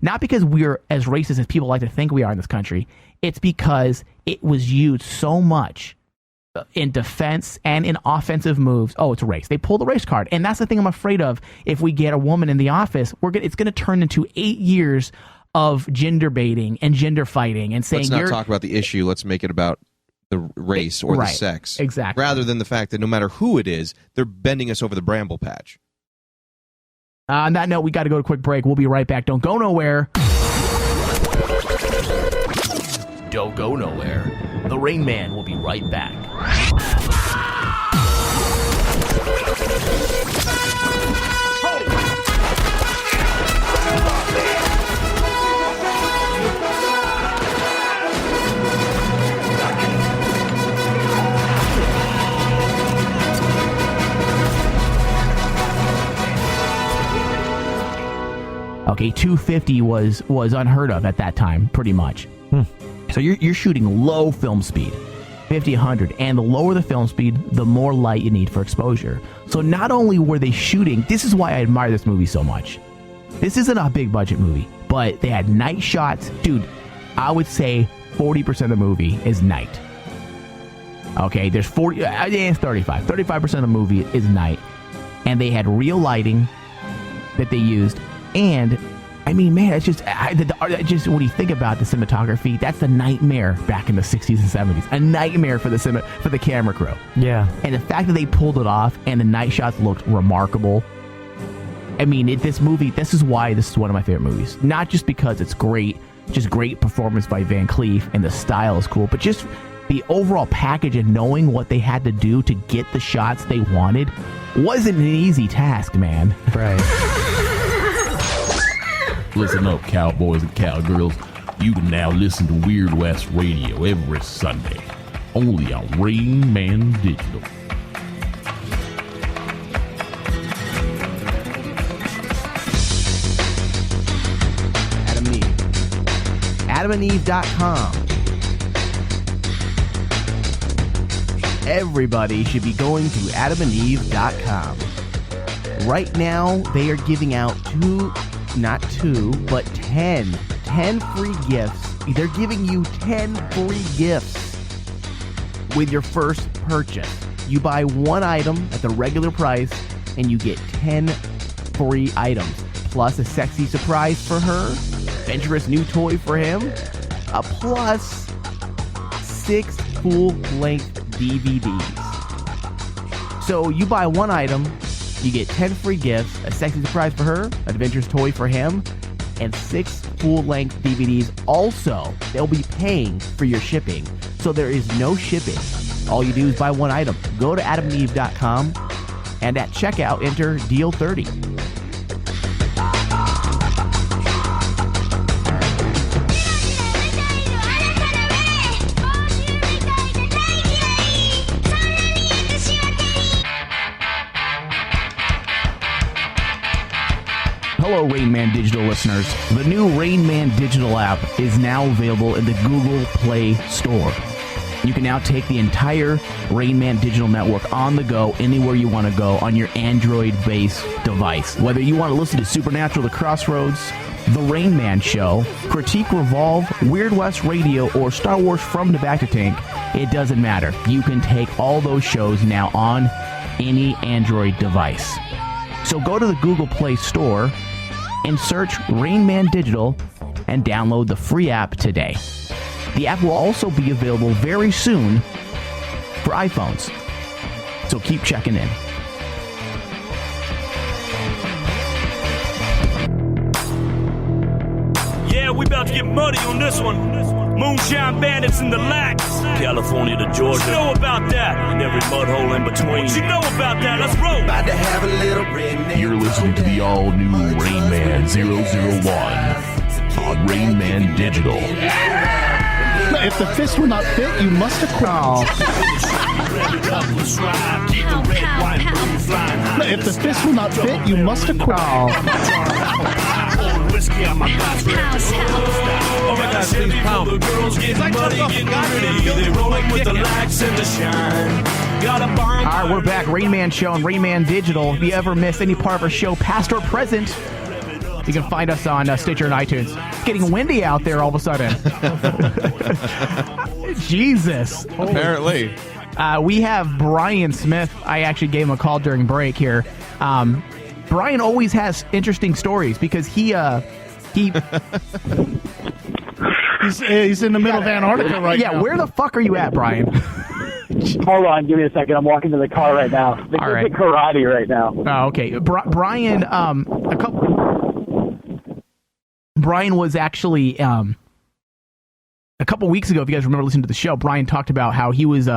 not because we're as racist as people like to think we are in this country. It's because it was used so much in defense and in offensive moves. Oh, it's race. They pull the race card. And that's the thing I'm afraid of. If we get a woman in the office, it's going to turn into 8 years of gender baiting and gender fighting and saying, let's not talk about the issue. Let's make it about the race or the sex. Exactly. Rather than the fact that no matter who it is, they're bending us over the bramble patch. On that note, we got to go to a quick break. We'll be right back. Don't go nowhere. Don't go nowhere. The Rain Man will be right back. Okay, 250 was unheard of at that time, pretty much. So you're shooting low film speed, 50, 100, and the lower the film speed, the more light you need for exposure. So not only were they shooting, this is why I admire this movie so much. This isn't a big budget movie, but they had night shots. Dude, I would say 40% of the movie is night. Okay, there's 35. 35% of the movie is night. And they had real lighting that they used. And I mean, man, it's just when you think about the cinematography, that's a nightmare back in the 60s and 70s. A nightmare for the camera crew. Yeah. And the fact that they pulled it off and the night shots looked remarkable. I mean, this is why this is one of my favorite movies. Not just because it's great, just great performance by Van Cleef and the style is cool, but just the overall package and knowing what they had to do to get the shots they wanted wasn't an easy task, man. Right. Listen up, cowboys and cowgirls. You can now listen to Weird West Radio every Sunday, only on Rain Man Digital. Adam and Eve. AdamandEve.com. Everybody should be going to AdamandEve.com. Right now, they are giving out 10 free gifts. They're giving you 10 free gifts with your first purchase. You buy one item at the regular price and you get 10 free items, plus a sexy surprise for her, adventurous new toy for him, plus 6 full-length DVDs. So you buy one item, you get 10 free gifts, a sexy surprise for her, an adventurous toy for him, and 6 full-length DVDs. Also, they'll be paying for your shipping, so there is no shipping. All you do is buy one item. Go to AdamandEve.com, and at checkout, enter DEAL30. Hello, Rain Man Digital listeners. The new Rain Man Digital app is now available in the Google Play Store. You can now take the entire Rain Man Digital Network on the go, anywhere you want to go, on your Android-based device. Whether you want to listen to Supernatural, The Crossroads, The Rain Man Show, Critique Revolve, Weird West Radio, or Star Wars From the Back to Tank, it doesn't matter. You can take all those shows now on any Android device. So go to the Google Play Store and search Rain Man Digital and download the free app today. The app will also be available very soon for iPhones. So keep checking in. Yeah, we about to get muddy on this one. Moonshine bandits in the lax. California to Georgia. What you know about that? And every mud hole in between. What you know about that? Let's roll. About to have a little redneck. You're listening to the all-new Rain Man 001 on Rain Man Digital. If the fist will not fit, you must have quit. If the fist will not fit, you must have quit. All right, we're back. Rain Man Show and Rain Man Digital. If you ever miss any part of our show, past or present, you can find us on Stitcher and iTunes. It's getting windy out there all of a sudden. Jesus. Apparently. We have Brian Smith. I actually gave him a call during break here. Brian always has interesting stories because he's in the middle of Antarctica right now. Yeah, where the fuck are you at, Brian? Hold on, give me a second. I'm walking to the car right now. They All right. karate right now. Oh, okay. Brian, Brian was actually a couple weeks ago, if you guys remember listening to the show, Brian talked about how he was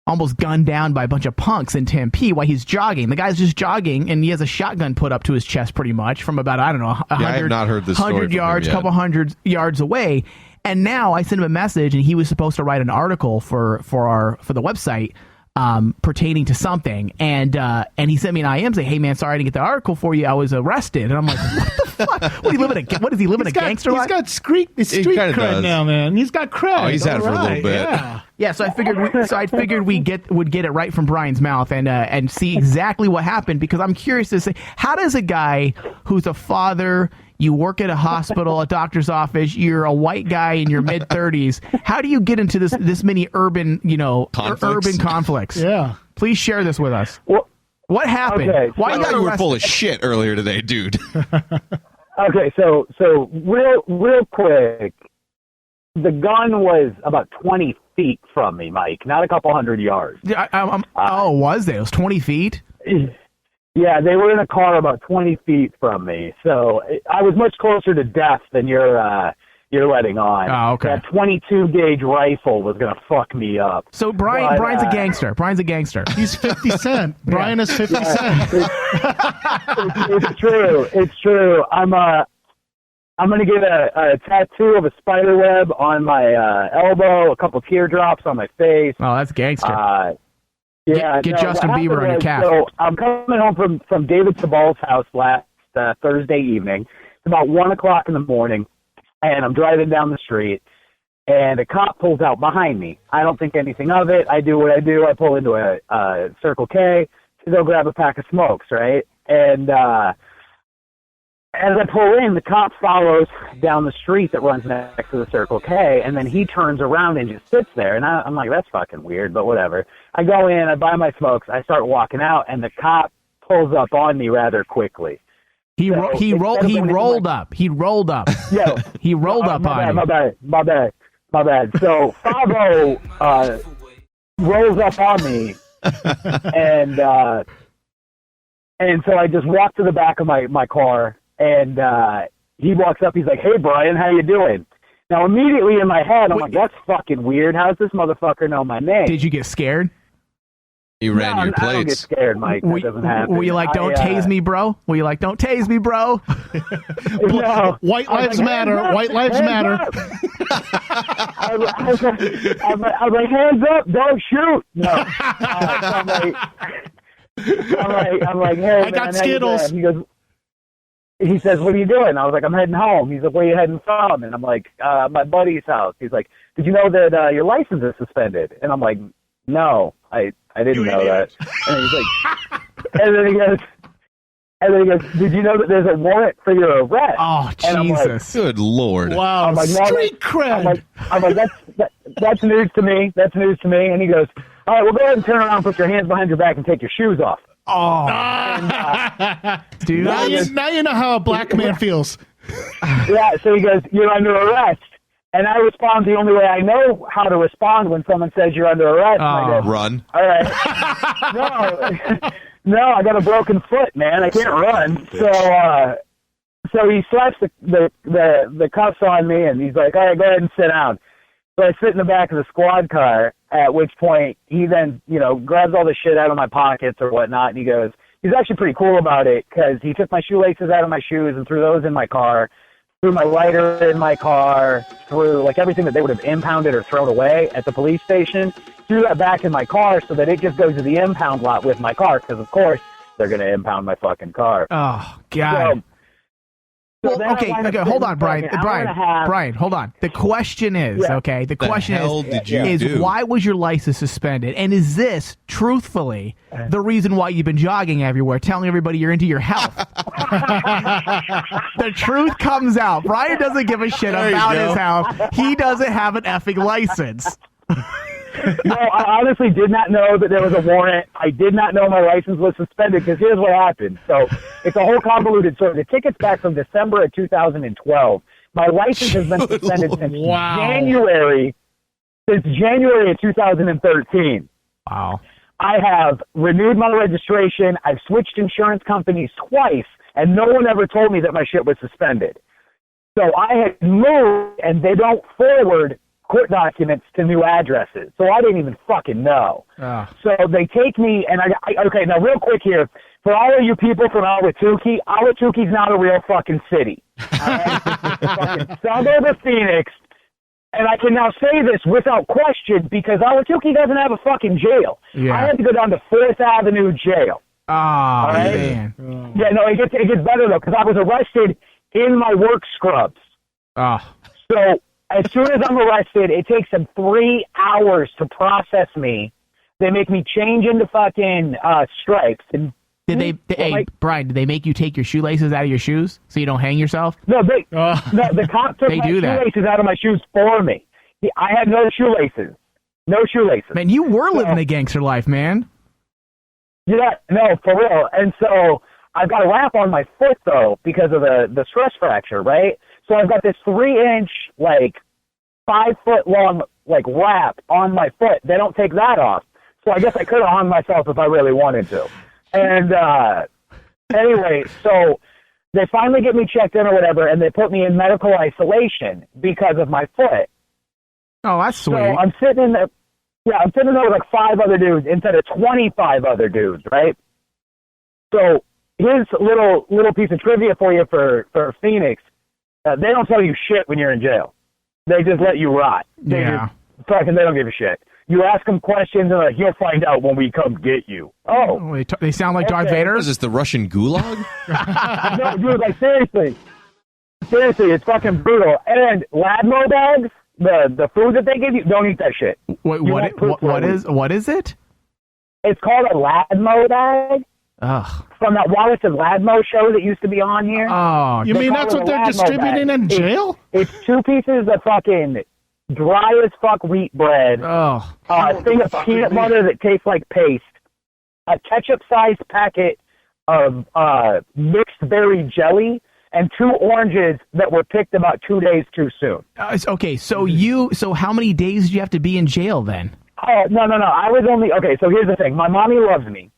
almost gunned down by a bunch of punks in Tempe while he's jogging. The guy's just jogging, and he has a shotgun put up to his chest pretty much from about, 100, I have not heard this story 100 yards, from him yet. couple hundred yards away. And now I sent him a message, and he was supposed to write an article for the website pertaining to something, and he sent me an IM saying, "Hey man, sorry I didn't get the article for you. I was arrested." And I'm like, "What the fuck? What does he live in a gangster life?" He's got street cred now, man. He's got cred. Oh, he's had it for a little bit. Yeah, so I figured we would get it right from Brian's mouth and see exactly what happened, because I'm curious to say, how does a guy who's a father, you work at a hospital, a doctor's office, you're a white guy in your mid 30s, how do you get into this many urban conflicts? Yeah, please share this with us. What happened? Okay, Why you were full of shit earlier today, dude. Okay, so real quick, the gun was about 20 feet from me, Mike, not a couple hundred yards. Was it? It was 20 feet? Yeah, they were in a car about 20 feet from me, so I was much closer to death than you're letting on. Oh, okay. That 22 gauge rifle was gonna fuck me up. So Brian's a gangster. Brian's a gangster. He's 50 Cent. Brian is 50 Cent. It's true. It's true. I'm gonna get a tattoo of a spider web on my elbow, a couple teardrops on my face. Oh, that's gangster. Yeah, get Justin Bieber on your calf. So I'm coming home from David Sabal's house last Thursday evening. It's about 1:00 in the morning, and I'm driving down the street, and a cop pulls out behind me. I don't think anything of it. I do what I do. I pull into a Circle K to go grab a pack of smokes, right? And as I pull in, the cop follows down the street that runs next to the Circle K, and then he turns around and just sits there. And I'm like, that's fucking weird, but whatever. I go in, I buy my smokes, I start walking out, and the cop pulls up on me rather quickly. He rolled up. He rolled up. Yeah, he rolled up on you. My bad. So Fabo rolls up on me, and so I just walk to the back of my car. And he walks up. He's like, "Hey, Brian, how you doing?" Now, immediately in my head, I'm like, "That's fucking weird. How does this motherfucker know my name?" Did you get scared? He ran your plates. I don't get scared, Mike. That doesn't happen. Were you like, "Don't tase me, bro"? Were you like, "Don't tase me, bro"? No. White lives matter. White lives matter. I was like, "Hands up! Don't shoot!" No. I'm like, "Hey, I got Skittles." He goes, he says, what are you doing? I was like, I'm heading home. He's like, where are you heading from? And I'm like, my buddy's house. He's like, did you know that your license is suspended? And I'm like, no, I didn't know that. And he's like, and then he goes, did you know that there's a warrant for your arrest? Oh, and Jesus. Good Lord. Wow, I'm like, no, street cred. I'm like, that's news to me. That's news to me. And he goes, all right, well, go ahead and turn around, put your hands behind your back, and take your shoes off. Oh, dude. Now you know how a black man feels. Yeah, so he goes, you're under arrest. And I respond the only way I know how to respond when someone says you're under arrest. And I go, run. All right. No, I got a broken foot, man. I can't run. So he slaps the cuffs on me, and he's like, all right, go ahead and sit down. So I sit in the back of the squad car, at which point he then, grabs all the shit out of my pockets or whatnot, and he goes, he's actually pretty cool about it, because he took my shoelaces out of my shoes and threw those in my car, threw my lighter in my car, threw, everything that they would have impounded or thrown away at the police station, threw that back in my car so that it just goes to the impound lot with my car, because, of course, they're going to impound my fucking car. Oh, God. So okay, hold on, Brian. Brian, hold on. The question is, the question is why was your license suspended? And is this, truthfully, the reason why you've been jogging everywhere, telling everybody you're into your health? The truth comes out. Brian doesn't give a shit about his health. He doesn't have an effing license. No, I honestly did not know that there was a warrant. I did not know my license was suspended, because here's what happened. So it's a whole convoluted story. The ticket's back from December of 2012. My license has been suspended since January of 2013. Wow. I have renewed my registration. I've switched insurance companies twice, and no one ever told me that my shit was suspended. So I had moved, and they don't forward court documents to new addresses. So I didn't even fucking know. So they take me, and okay, now real quick here, for all of you people from Ahwatukie's not a real fucking city. All right? Fucking suburb of Phoenix, and I can now say this without question, because Ahwatukee doesn't have a fucking jail. Yeah. I had to go down to 4th Avenue Jail. Oh, right? man. Yeah, no, it gets better, though, because I was arrested in my work scrubs. So as soon as I'm arrested, it takes them 3 hours to process me. They make me change into fucking stripes. And Brian, did they make you take your shoelaces out of your shoes so you don't hang yourself? No, the cop took my shoelaces out of my shoes for me. I had no shoelaces. No shoelaces. Man, you were living a gangster life, man. Yeah, no, for real. And so I've got a wrap on my foot, though, because of the stress fracture, right? So I've got this 3-inch, 5-foot-long, wrap on my foot. They don't take that off. So I guess I could have hung myself if I really wanted to. And anyway, so they finally get me checked in or whatever, and they put me in medical isolation because of my foot. Oh, that's sweet. So I'm sitting in there. Yeah, I'm sitting there with 5 other dudes instead of 25 other dudes, right? So here's a little piece of trivia for you for Phoenix. They don't tell you shit when you're in jail. They just let you rot. They don't give a shit. You ask them questions, and they're like, you'll find out when we come get you. Oh. They sound like Darth Vader? Is this the Russian gulag? No, dude, seriously. Seriously, it's fucking brutal. And Ladmo bags, the food that they give you, don't eat that shit. What is it? It's called a Ladmo bag. Ugh. From that Wallace and Ladmo show that used to be on here. Oh, you mean that's what they're distributing in jail? It's 2 pieces of fucking dry as fuck wheat bread. Oh. A thing of peanut butter that tastes like paste. A ketchup-sized packet of mixed berry jelly. And 2 oranges that were picked about 2 days too soon. Okay, so how many days do you have to be in jail then? Oh, no. I was okay, so here's the thing. My mommy loves me.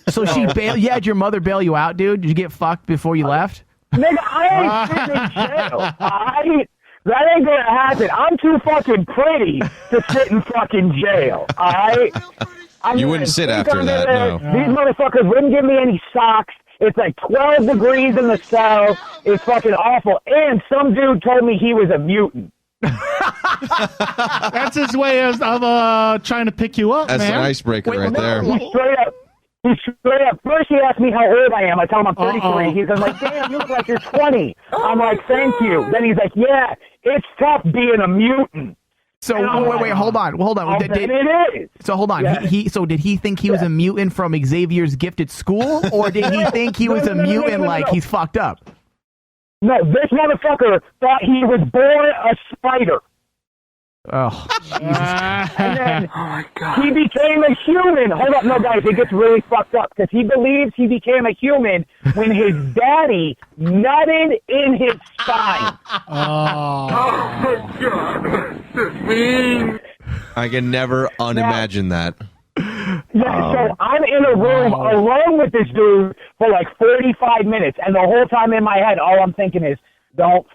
So you had your mother bail you out, dude? Did you get fucked before you left? Nigga, I ain't sitting in jail. That ain't gonna happen. I'm too fucking pretty to sit in fucking jail, alright? You wouldn't sit after that, no. These motherfuckers wouldn't give me any socks. It's 12 degrees in the cell. It's fucking awful. And some dude told me he was a mutant. That's his way of trying to pick you up, That's man. an icebreaker right there. He He straight up, first he asked me how old I am. I tell him I'm 33. He's like, damn, you look like you're 20. I'm like, thank you. Then he's like, yeah, it's tough being a mutant. So wait, hold on. It is. So hold on. Yeah. So did he think he was a mutant from Xavier's gifted school, or did he think he was a mutant like he's fucked up? No, this motherfucker thought he was born a spider. Oh, and then he became a human. Hold up, no, guys, it gets really fucked up because he believes he became a human when his daddy nutted in his spine. I can never unimagine that. Yeah, so I'm in a room alone with this dude for like 45 minutes, and the whole time in my head, all I'm thinking is, don't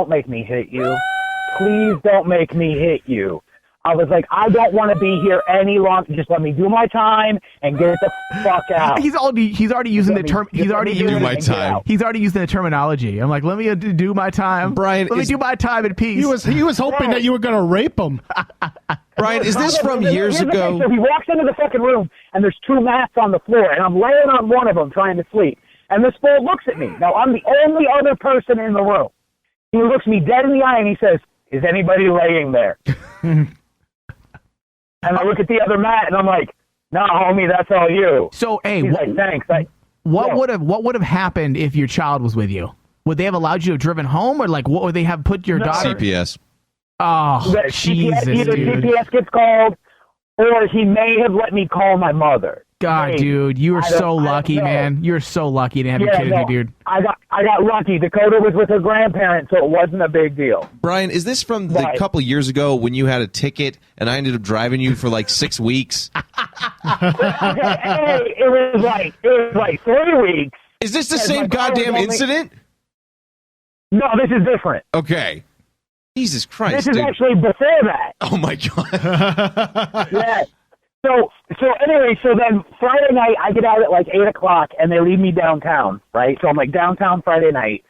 make me hit you. Please don't make me hit you. I was like, I don't want to be here any longer. Just let me do my time and get the fuck out. He's already using the term. He's already using my time. He's already using the terminology. I'm like, let me do my time, Brian. Let me do my time in peace. He was hoping that you were going to rape him. Brian, is this from years ago? So he walks into the fucking room, and there's 2 mats on the floor, and I'm laying on one of them trying to sleep. And this fool looks at me. Now, I'm the only other person in the room. He looks me dead in the eye, and he says, is anybody laying there? And I look at the other mat, and I'm like, no, homie, that's all you. So, hey, he's like, thanks. What would have happened if your child was with you? Would they have allowed you to have driven home, or like what would they have put your daughter? CPS. Oh, Jesus, either dude. CPS gets called, or he may have let me call my mother. God, Hey, dude, you are so lucky, know. man. You're so lucky to have a kid with you, dude. I got lucky. Dakota was with her grandparents, so it wasn't a big deal. Brian, is this from the couple years ago when you had a ticket and I ended up driving you for like 6 weeks? Hey, it was like 3 weeks. Is this the same goddamn incident? No, this is different. Okay. Jesus Christ, This is dude. actually before that. Oh my God. Yeah. So anyway, so then Friday night I get out at like 8 o'clock and they leave me downtown, right? So I'm like downtown Friday night,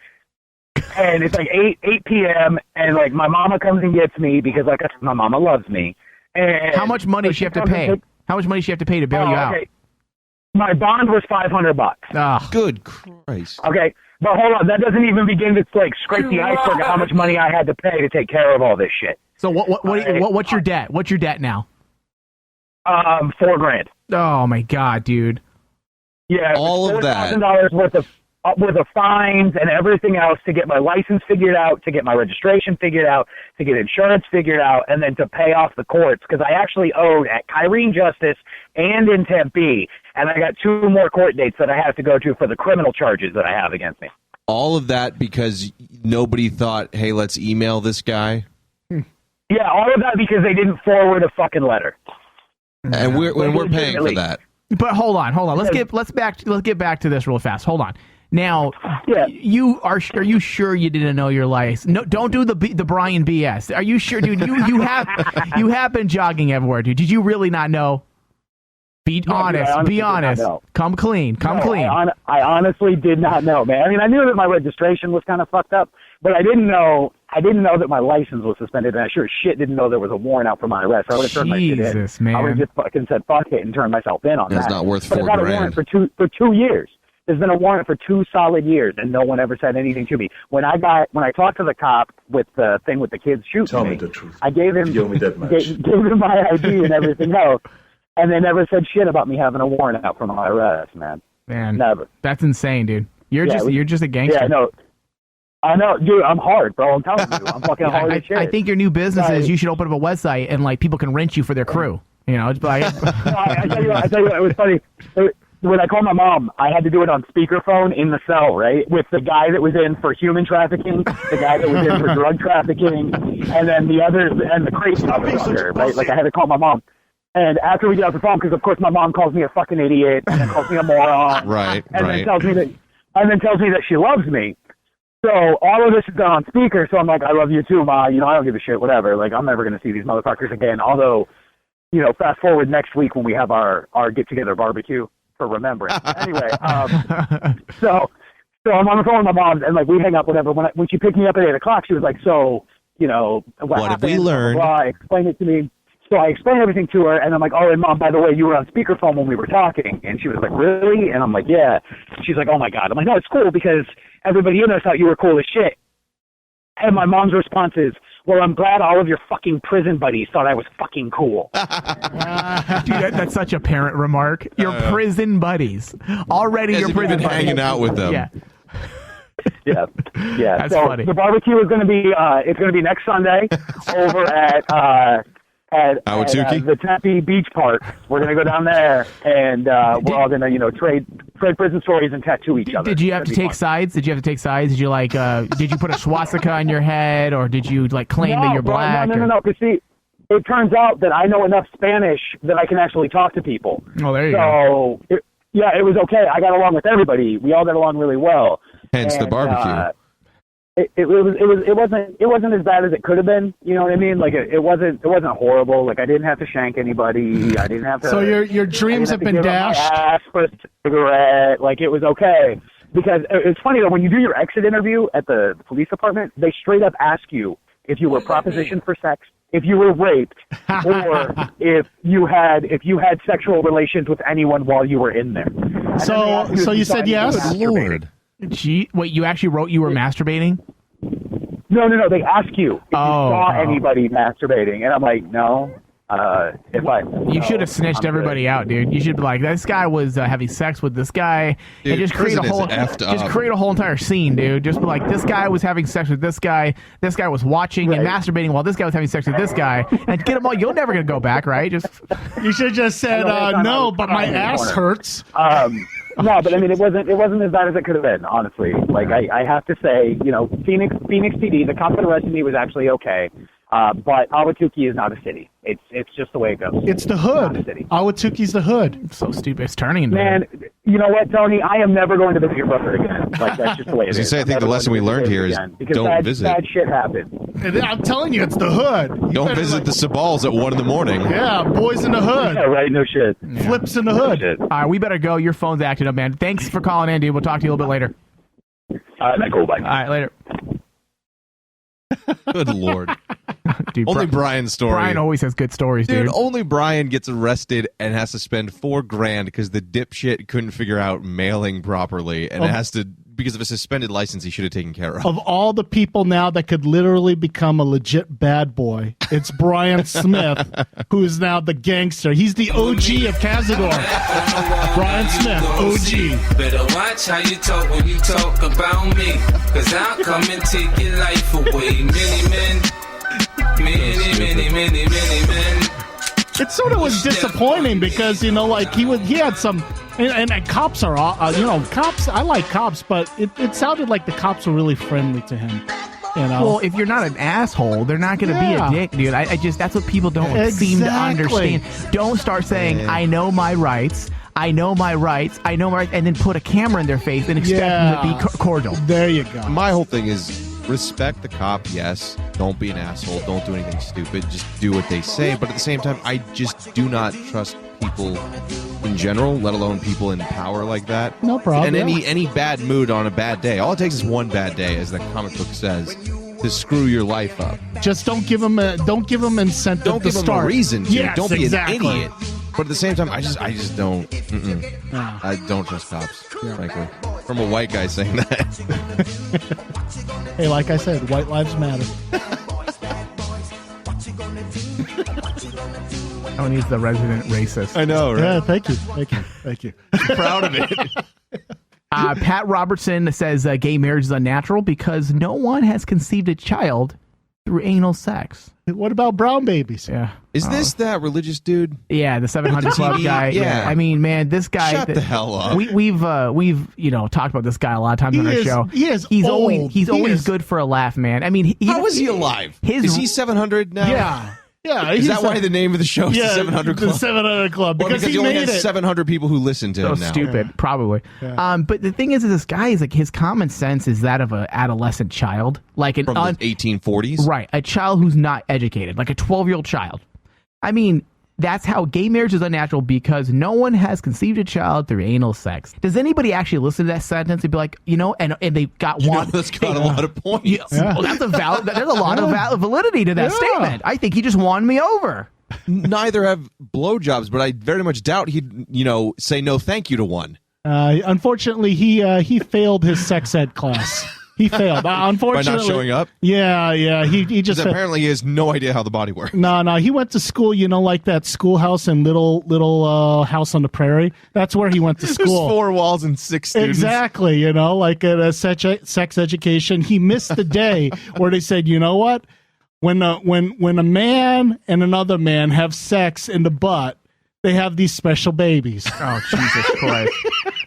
and it's like 8 p.m. and like my mama comes and gets me because like I said, my mama loves me. And How much money does she have to pay? How much money does she have to pay to bail you out? My bond was $500. Oh. Good Christ. Okay, but hold on, that doesn't even begin to like scrape the iceberg of how much money I had to pay to take care of all this shit. So what's your debt? What's your debt now? $4,000. Oh my God, dude. Yeah, all of that. $4,000 worth of fines and everything else to get my license figured out, to get my registration figured out, to get insurance figured out, and then to pay off the courts because I actually owed at Kyrene Justice and in Tempe, and I got 2 more court dates that I have to go to for the criminal charges that I have against me. All of that because nobody thought, hey, let's email this guy? Yeah, all of that because they didn't forward a fucking letter. And we're paying for that. But hold on. Let's get back to this real fast. Hold on. Now, are you sure you didn't know your license? No, don't do the Brian BS. Are you sure, dude? You have been jogging everywhere, dude. Did you really not know? Be honest. Be honest. Come clean. Come clean. I honestly did not know, man. I mean, I knew that my registration was kind of fucked up, but I didn't know that my license was suspended, and I sure as shit didn't know there was a warrant out for my arrest. I would have turned my shit in. Jesus, man. I would have just fucking said fuck it and turned myself in on that. That's not worth but $4,000. I got a warrant for 2 years. There's been a warrant for 2 solid years, and no one ever said anything to me. When I talked to the cop with the thing with the kids shooting me, the truth. I gave him gave him my ID and everything else, and they never said shit about me having a warrant out for my arrest, man. Man, never. That's insane, dude. You're just a gangster. Yeah, I know, dude. I'm hard, bro. I'm telling you, I'm fucking hard as shit. I think your new business is you should open up a website and like people can rent you for their crew. You know, it's like. I tell you what, it was funny. When I called my mom, I had to do it on speakerphone in the cell, right? With the guy that was in for human trafficking, the guy that was in for drug trafficking, and then the crazy motherfucker, right? Like I had to call my mom. And after we get off the phone, because of course my mom calls me a fucking idiot and then calls me a moron, then tells me that she loves me. So all of this is done on speaker. So I'm like, I love you too, Ma. You know, I don't give a shit, whatever. Like I'm never gonna see these motherfuckers again. Although, you know, fast forward next week when we have our get together barbecue for remembrance. Anyway, so I'm on the phone with my mom and like we hang up, whatever. When she picked me up at 8 o'clock, she was like, so, you know, what have we learned? Blah, blah, explain it to me. So I explained everything to her, and I'm like, oh, and Mom, by the way, you were on speakerphone when we were talking. And she was like, really? And I'm like, yeah. She's like, oh, my God. I'm like, no, it's cool because everybody in there thought you were cool as shit. And my mom's response is, well, I'm glad all of your fucking prison buddies thought I was fucking cool. Dude, that's such a parent remark. Your prison buddies. Already As your if prison you've been buddies. hanging out with them. Yeah. Yeah. That's so funny. the barbecue is going to be it's going to be next Sunday over at Ahwatukee? the Tempe Beach Park. We're going to go down there and we're all going to trade prison stories and tattoo each other. Did you have to take sides? Did you have to take sides? Did you did you put a swastika on your head, or did you claim that you're black? No. Because see, it turns out that I know enough Spanish that I can actually talk to people. Oh, there you go. So it was okay. I got along with everybody. We all got along really well. Hence the barbecue. It wasn't as bad as it could have been. You know what I mean? Like it wasn't horrible. Like I didn't have to shank anybody. I didn't have to. So your dreams have been dashed. Ask for a cigarette. Like it was okay. Because it's funny that when you do your exit interview at the police department, they straight up ask you if you were propositioned for sex, if you were raped, or if you had sexual relations with anyone while you were in there. And So you said yes? Lord. Gee, wait, you actually wrote you were masturbating? No. They ask you if you saw oh. anybody masturbating, and I'm like, no. You should have snitched everybody out, dude. You should be like, this guy was having sex with this guy, dude, and just create a whole entire scene, dude. Just be like, this guy was having sex with this guy was watching and masturbating while this guy was having sex with this guy, and get them all. You're never gonna go back, right? You should have just said no, but my ass hurts. No, but I mean, it wasn't as bad as it could have been, honestly. Like, I have to say, Phoenix PD, the cop that arrested me was actually okay. But Ahwatukee is not a city. It's just the way it goes. It's the hood. Ahwatukee's the hood. It's so stupid. It's turning into Man, you know what, Tony? I am never going to visit your brother again. Like, that's just the way it is. As you say, I think the lesson we learned here is don't visit. Bad shit happens. I'm telling you, it's the hood. Don't visit the Sabals at 1 a.m. Yeah, boys in the hood. Yeah, right, no shit. Flips in the hood. All right, we better go. Your phone's acting up, man. Thanks for calling in, dude. We'll talk to you a little bit later. Cool, bye. All right, later. Good Lord. Dude, only Brian's story. Brian always has good stories, dude. Only Brian gets arrested and has to spend $4,000 because the dipshit couldn't figure out mailing properly, and it has to, because of a suspended license he should have taken care of. Of all the people now that could literally become a legit bad boy, it's Brian Smith, who is now the gangster. He's the OG of Cazador. Brian Smith, OG. Better watch how you talk when you talk about me, because I'll come and take your life away. Many men. It sort of was disappointing because he had some, and cops are cops. I like cops, but it sounded like the cops were really friendly to him. Well, if you're not an asshole, they're not going to be a dick, dude. I just that's what people don't seem to understand. Don't start saying I know my rights. I know my rights, and then put a camera in their face and expect them to be cordial. There you go. My whole thing is respect the cop, yes. Don't be an asshole. Don't do anything stupid. Just do what they say. But at the same time, I just do not trust people in general, let alone people in power like that. No problem. And any bad mood on a bad day. All it takes is one bad day, as the comic book says, to screw your life up. Just don't give them incentive don't to give start. them a reason to. Yes, don't be exactly. an idiot. But at the same time, I just don't. I don't trust cops, frankly. From a white guy saying that. Hey, like I said, white lives matter. Oh, he's the resident racist. I know, right? Yeah, thank you. Proud of it. Pat Robertson says gay marriage is unnatural because no one has conceived a child through anal sex. What about brown babies? Yeah. Is this that religious dude? Yeah, the 700 Club guy. Yeah. I mean, man, this guy. Shut the hell up. We've talked about this guy a lot of times on our show. He's old. He's always good for a laugh, man. I mean, how is he alive? Is he 700 now? Yeah. Yeah, is that why the name of the show is the 700 Club? The 700 Club. Because he only has 700 people who listen to him now. Stupid, probably. Yeah. But the thing is, this guy is like his common sense is that of an adolescent child, like from the 1840s, right? A child who's not educated, like a 12-year-old child. I mean, that's how gay marriage is unnatural because no one has conceived a child through anal sex. Does anybody actually listen to that sentence and be like, and they got one? That's got a lot of points. Well, that's a valid. There's a lot of validity to that statement. I think he just won me over. neither have blowjobs, but I very much doubt he'd, say no thank you to one. Unfortunately, he failed his sex ed class. He failed. Unfortunately, by not showing up. Yeah. He just apparently he has no idea how the body works. No. He went to school. Like that schoolhouse in little house on the prairie. That's where he went to school. There's 4 walls and 6 students. Exactly. Like at a sex education. He missed the day where they said, you know what? When a man and another man have sex in the butt, they have these special babies. Oh, Jesus Christ.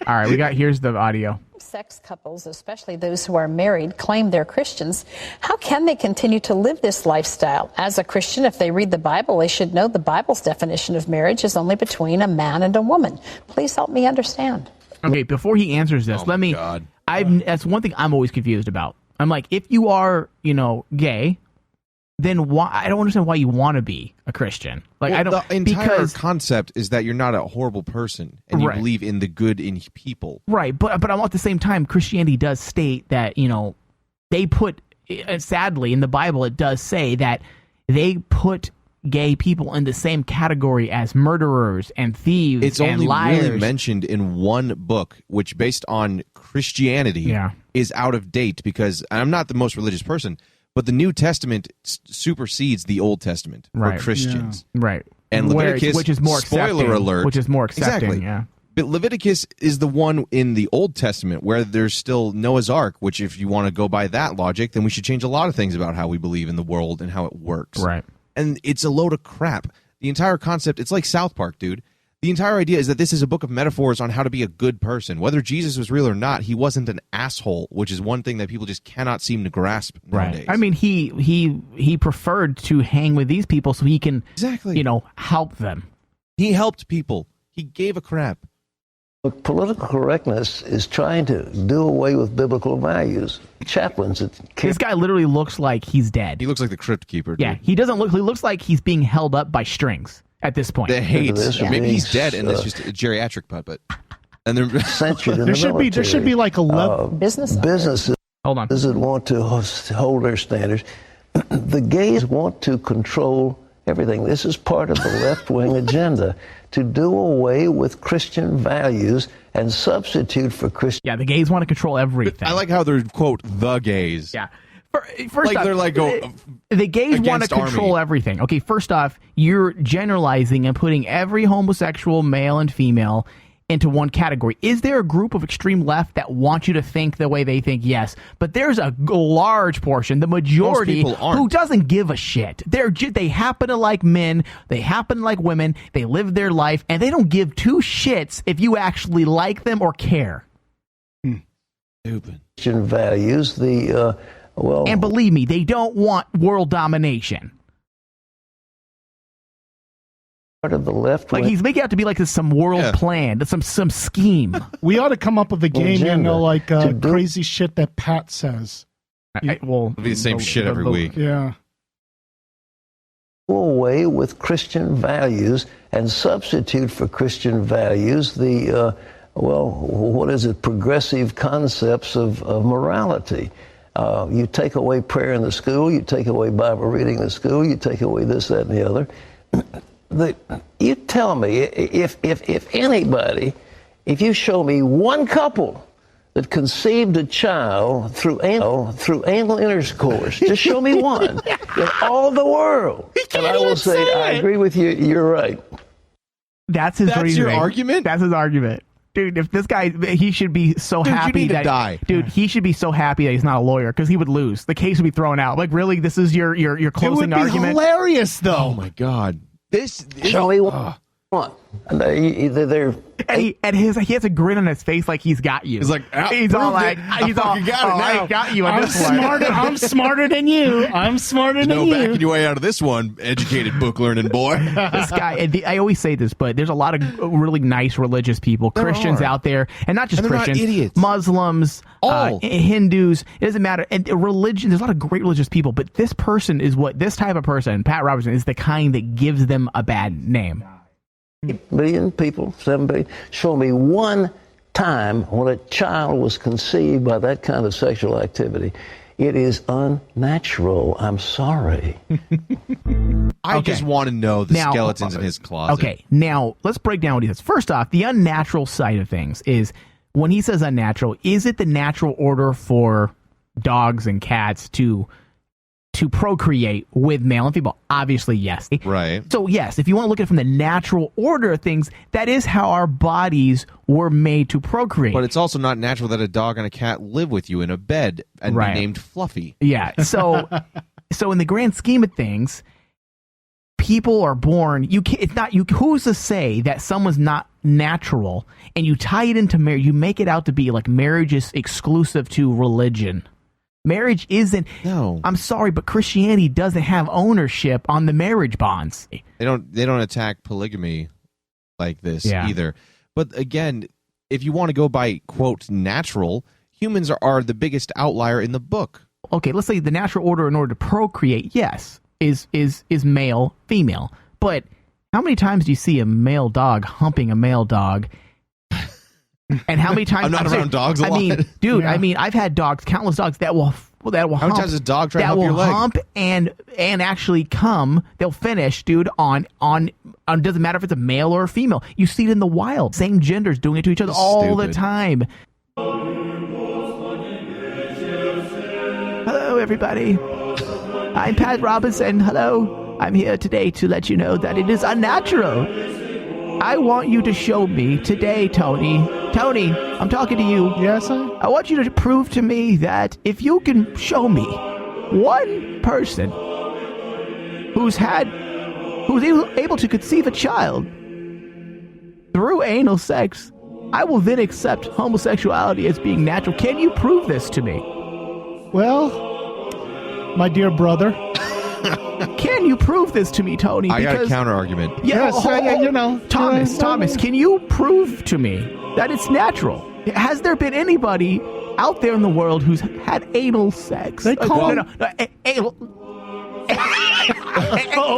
All right, here's the audio. Sex couples, especially those who are married, claim they're Christians. How can they continue to live this lifestyle? As a Christian, if they read the Bible, they should know the Bible's definition of marriage is only between a man and a woman. Please help me understand. Okay, before he answers this, that's one thing I'm always confused about. I'm like, if you are, gay, then why? I don't understand why you want to be a Christian. The entire concept is that you're not a horrible person and you believe in the good in people. Right, but at the same time, Christianity does state that they put, sadly in the Bible, it does say that they put gay people in the same category as murderers and thieves. It's and only liars. really mentioned in one book, which based on Christianity is out of date because I'm not the most religious person. But the New Testament supersedes the Old Testament for Christians. Yeah. Right. And Leviticus, which is more spoiler alert. Which is more accepting, exactly. Yeah. But Leviticus is the one in the Old Testament where there's still Noah's Ark, which if you want to go by that logic, then we should change a lot of things about how we believe in the world and how it works. Right. And it's a load of crap. The entire concept, it's like South Park, dude. The entire idea is that this is a book of metaphors on how to be a good person. Whether Jesus was real or not, he wasn't an asshole, which is one thing that people just cannot seem to grasp nowadays. I mean, he preferred to hang with these people so he can help them. He helped people. He gave a crap. Look, political correctness is trying to do away with biblical values. Chaplains. This guy literally looks like he's dead. He looks like the Crypt Keeper. Dude. Yeah, he doesn't look. He looks like he's being held up by strings. At this point, the hate. Maybe he's dead, and it's just a geriatric puppet. And they're censored. There should be like a level businesses. Hold on. Doesn't want to hold their standards. The gays want to control everything. This is part of the left-wing agenda to do away with Christian values and substitute for Christian. Yeah, the gays want to control everything. I like how they're quote the gays. Yeah. First off, they're like the gays want to control everything. Okay, first off, you're generalizing and putting every homosexual male and female into one category. Is there a group of extreme left that want you to think the way they think? Yes, but there's a large portion, the majority, who doesn't give a shit. They happen to like men, they happen to like women, they live their life, and they don't give two shits if you actually like them or care. Stupid. Christian values, and believe me, they don't want world domination. Part of the left, like he's making out to be like this some world plan, some scheme. We ought to come up with a game, like crazy shit that Pat says. It'll be the same shit every week. Yeah. Go away with Christian values and substitute for Christian values progressive concepts of morality. You take away prayer in the school, you take away Bible reading in the school, you take away this, that, and the other. You tell me, if anybody, if you show me one couple that conceived a child through anal intercourse, just show me one in all the world, and I will say, I agree with you, you're right. That's his reasoning. Your argument? That's his argument. Dude, if this guy, he should be so happy that he should be so happy that he's not a lawyer because he would lose. The case would be thrown out. Like, really, this is your closing argument? It would be hilarious, though. Oh my God, show me one. And he has a grin on his face like he's got you. He's like, he's all like, I got you on this one. I'm smarter than you. I'm smarter than you. No backing your way out of this one, educated book learning boy. This guy, I always say this, but there's a lot of really nice religious people, Christians out there, and not just Christians, not idiots. Muslims, Hindus. It doesn't matter. And religion, there's a lot of great religious people, but this person is this type of person, Pat Robertson, is the kind that gives them a bad name. 8 billion people, 7 billion. Show me one time when a child was conceived by that kind of sexual activity. It is unnatural. I'm sorry. I just want to know the skeletons in his closet. Okay, now let's break down what he says. First off, the unnatural side of things is when he says unnatural, is it the natural order for dogs and cats to procreate with male and female? Obviously, yes. Right. So, yes, if you want to look at it from the natural order of things, that is how our bodies were made to procreate. But it's also not natural that a dog and a cat live with you in a bed and be named Fluffy. Yeah. So in the grand scheme of things, people are born. It's not you. Who's to say that someone's not natural? And you tie it into marriage. You make it out to be like marriage is exclusive to religion. Marriage isn't. No. I'm sorry, but Christianity doesn't have ownership on the marriage bonds. They don't attack polygamy like this either. But again, if you want to go by quote natural, humans are the biggest outlier in the book. Okay, let's say the natural order in order to procreate, yes, is male, female. But how many times do you see a male dog humping a male dog? And how many times I'm not around dogs a lot. I mean, dude, I've had dogs, countless dogs that will hump. How many times does a dog try to hump your leg? That will hump and actually come. They'll finish, dude, on doesn't matter if it's a male or a female. You see it in the wild. Same genders doing it to each other all the time. Hello, everybody. I'm Pat Robinson. Hello. I'm here today to let you know that it is unnatural. I want you to show me today, Tony. Tony, I'm talking to you. Yes, sir? I want you to prove to me that if you can show me one person who's able to conceive a child through anal sex, I will then accept homosexuality as being natural. Can you prove this to me? Well, my dear brother. Can you prove this to me, Tony? I got a counter argument. Yes, Thomas, can you prove to me that it's natural? Has there been anybody out there in the world who's had anal sex? They call anal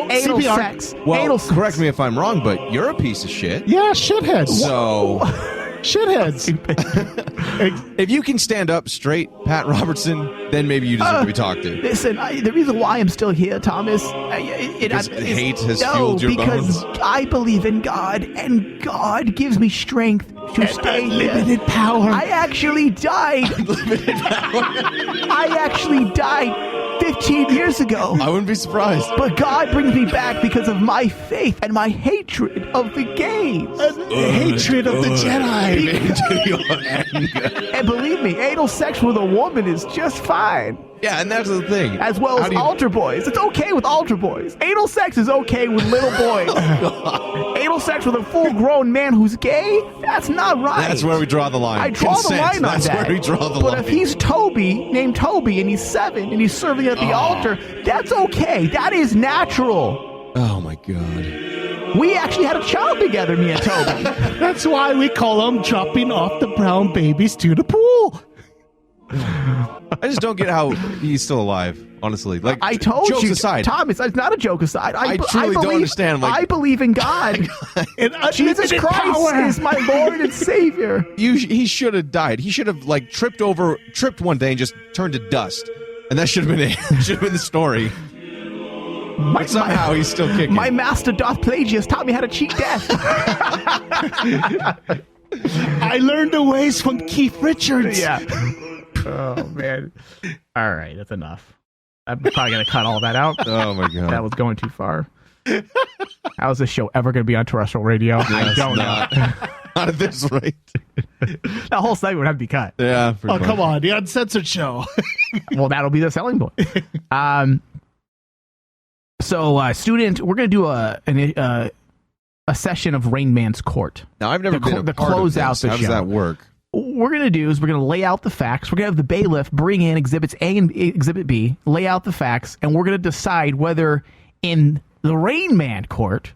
CPR. sex. Well, anal sex. correct me if I'm wrong, but you're a piece of shit. Yeah, shitheads. So... shitheads. If you can stand up straight, Pat Robertson, then maybe you deserve to be talked to. Listen, the reason why I'm still here, Thomas, hate has fueled your bones. Because I believe in God, and God gives me strength to stay here. Unlimited power. I actually died. Unlimited power. I actually died 15 years ago. I wouldn't be surprised. But God brings me back because of my faith and my hatred of the gays. Hatred of the Jedi. And believe me, anal sex with a woman is just fine. Yeah, and that's the thing. As well as altar boys. It's okay with altar boys. Anal sex is okay with little boys. Anal sex with a full-grown man who's gay? That's not right. That's where we draw the line. I draw the line on that. That's where we draw the line. But if he's named Toby, and he's 7, and he's serving at the altar, that's okay. That is natural. Oh, my God. We actually had a child together, me and Toby. That's why we call him dropping off the brown babies to the pool. I just don't get how he's still alive, honestly. Like, I told jokes you, aside, Thomas, it's not a joke aside. I truly don't understand. Like, I believe in God. And Jesus Christ is my Lord and Savior. He should have died. He should have tripped one day and just turned to dust. And that should have been it. Should have been the story. But somehow he's still kicking. My master Darth Plagueis taught me how to cheat death. I learned the ways from Keith Richards. Yeah. Oh, man. All right, that's enough. I'm probably going to cut all that out. Oh, my God. That was going too far. How is this show ever going to be on terrestrial radio? I don't know. Not at this rate. That whole segment would have to be cut. Yeah. Oh, come on. The uncensored show. Well, that'll be the selling point. So, student, we're going to do a session of Rain Man's Court. Now, I've never been a part of this. How does that work? What we're going to do is we're going to lay out the facts. We're going to have the bailiff bring in Exhibits A and Exhibit B, lay out the facts, and we're going to decide whether in the Rain Man court,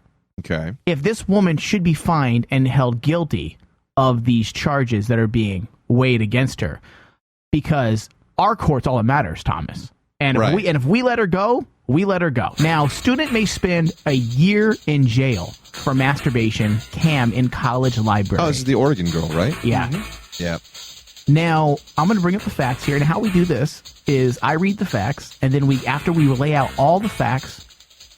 if this woman should be fined and held guilty of these charges that are being weighed against her. Because our court's all that matters, Thomas. And if we let her go, we let her go. Now, student may spend a year in jail for masturbation cam in college library. Oh, this is the Oregon girl, right? Yeah. Yeah. Now, I'm going to bring up the facts here, and how we do this is I read the facts, and then after we lay out all the facts,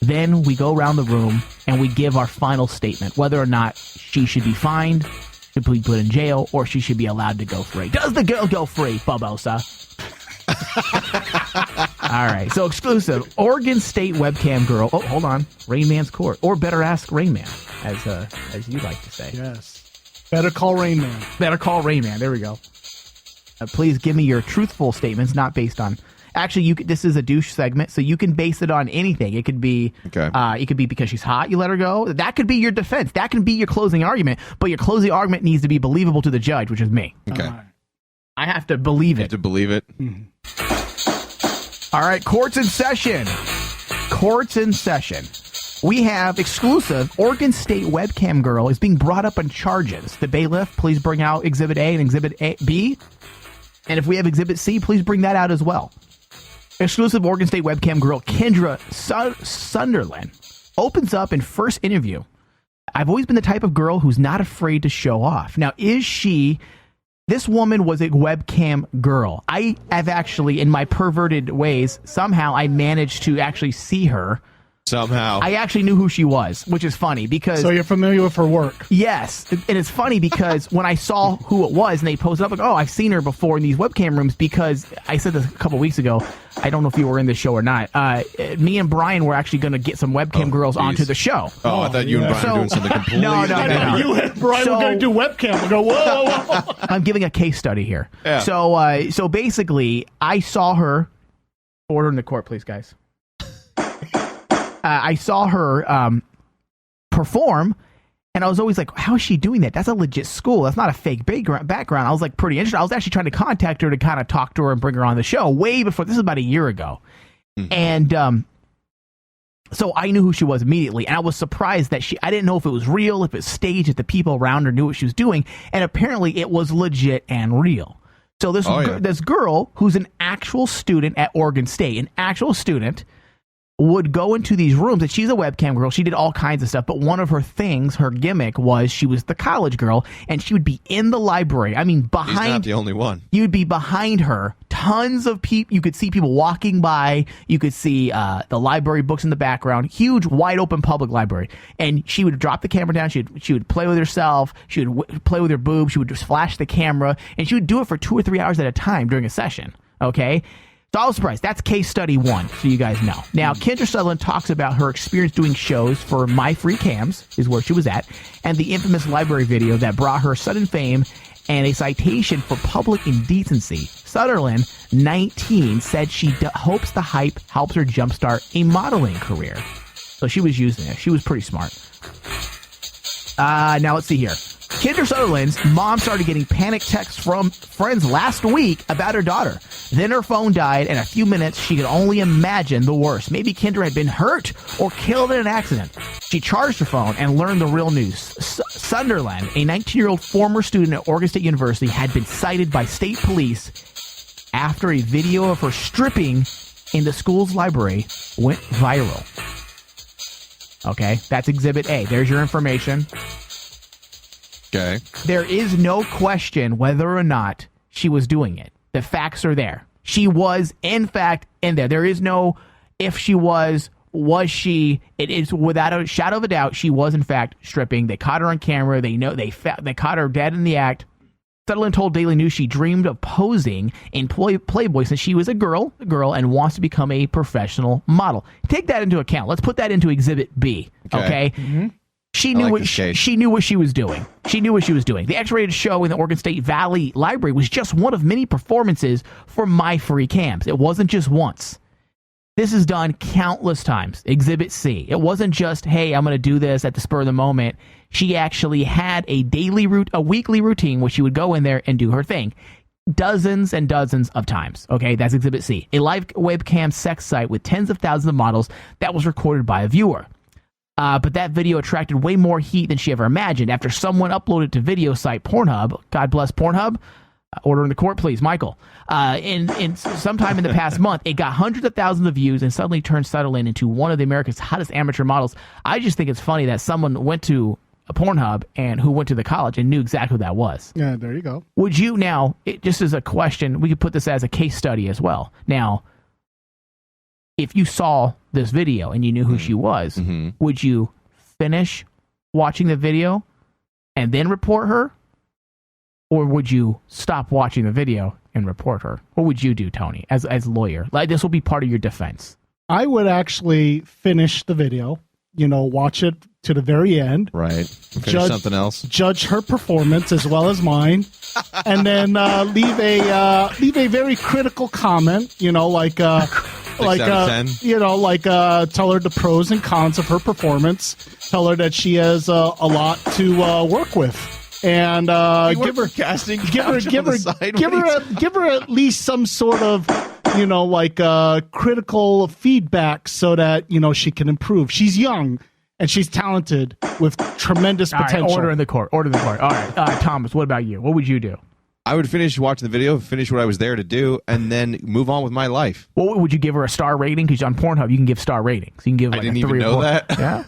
then we go around the room and we give our final statement, whether or not she should be fined, should be put in jail, or she should be allowed to go free. Does the girl go free, Barbosa? All right, so exclusive. Oregon State webcam girl. Oh, hold on. Rain Man's court. Or better ask Rain Man, as you like to say. Yes. Better call Rain Man. Better call Rain Man. There we go. Please give me your truthful statements, not based on... Actually, this is a douche segment, so you can base it on anything. It could be it could be because she's hot, you let her go. That could be your defense. That can be your closing argument, but your closing argument needs to be believable to the judge, which is me. Okay. I have to believe it. You have to believe it. All right, court's in session. Court's in session. We have exclusive. Oregon State webcam girl is being brought up on charges. The bailiff, please bring out Exhibit A and Exhibit B. And if we have Exhibit C, please bring that out as well. Exclusive. Oregon State webcam girl Kendra Sunderland opens up in first interview. I've always been the type of girl who's not afraid to show off. Now, is she... This woman was a webcam girl. I have actually, in my perverted ways, somehow I managed to actually see her. Somehow. I actually knew who she was, which is funny because... So you're familiar with her work? Yes. And it's funny because when I saw who it was and they posted up, like, oh, I've seen her before in these webcam rooms, because I said this a couple weeks ago. I don't know if you were in the show or not. Me and Brian were actually going to get some webcam girls onto the show. Oh, I thought you and Brian were doing something completely No. You and Brian were going to do webcam. We go, whoa. I'm giving a case study here. Yeah. So basically, I saw her... Order in the court, please, guys. I saw her perform, and I was always like, how is she doing that? That's a legit school. That's not a fake background. I was like pretty interested. I was actually trying to contact her to kind of talk to her and bring her on the show way before. This is about a year ago. Mm-hmm. And so I knew who she was immediately, and I was surprised that I didn't know if it was real, if it was staged, if the people around her knew what she was doing, and apparently it was legit and real. So this girl who's an actual student at Oregon State, an actual student, would go into these rooms, and she's a webcam girl. She did all kinds of stuff, but one of her things, her gimmick, was she was the college girl, and she would be in the library. I mean, behind... She's not the only one. You would be behind her. Tons of people. You could see people walking by. You could see the library books in the background. Huge, wide-open public library. And she would drop the camera down. She would play with herself. She would play with her boobs. She would just flash the camera, and she would do it for 2 or 3 hours at a time during a session, okay? So I was surprised. That's case study 1, so you guys know. Now, Kendra Sutherland talks about her experience doing shows for My Free Cams, is where she was at, and the infamous library video that brought her sudden fame and a citation for public indecency. Sutherland, 19, said she hopes the hype helps her jumpstart a modeling career. So she was using it. She was pretty smart. Now let's see here. Kendra Sutherland's mom started getting panic texts from friends last week about her daughter. Then her phone died, and in a few minutes, she could only imagine the worst. Maybe Kendra had been hurt or killed in an accident. She charged her phone and learned the real news. Sunderland, a 19-year-old former student at Oregon State University, had been cited by state police after a video of her stripping in the school's library went viral. Okay, that's Exhibit A. There's your information. Okay. There is no question whether or not she was doing it. The facts are there. She was, in fact, in there. There is no if she was she. It is without a shadow of a doubt, she was, in fact, stripping. They caught her on camera. They caught her dead in the act. Sutherland told Daily News she dreamed of posing in Playboy since she was a girl, and wants to become a professional model. Take that into account. Let's put that into Exhibit B, okay? Mm-hmm. She knew what she was doing. She knew what she was doing. The X-rated show in the Oregon State Valley Library was just one of many performances for My Free Cams. It wasn't just once. This is done countless times. Exhibit C. It wasn't just, hey, I'm going to do this at the spur of the moment. She actually had a weekly routine where she would go in there and do her thing. Dozens and dozens of times. Okay, that's Exhibit C. A live webcam sex site with tens of thousands of models that was recorded by a viewer. But that video attracted way more heat than she ever imagined after someone uploaded to video site Pornhub. God bless Pornhub. Order in the court, please, Michael. In sometime in the past month, it got hundreds of thousands of views and suddenly turned Sutherland into one of America's hottest amateur models. I just think it's funny that someone went to Pornhub and who went to the college and knew exactly who that was. Yeah, there you go. Would you now, just as a question, we could put this as a case study as well. Now, if you saw this video and you knew who she was, would you finish watching the video and then report her? Or would you stop watching the video and report her? What would you do, Tony, as lawyer? Like, this will be part of your defense. I would actually finish the video, watch it to the very end. Right. Finish something else. Judge her performance as well as mine, and then leave a very critical comment. Like 6 out of 10. Tell her the pros and cons of her performance. Tell her that she has a lot to work with. And give her at least some sort of critical feedback so that she can improve. She's young and she's talented with tremendous potential. Right, order in the court. All right, Thomas, what about you? What would you do? I would finish watching the video, finish what I was there to do, and then move on with my life. Well, would you give her a star rating? Because on Pornhub you can give star ratings. You can give I didn't even know that. Yeah.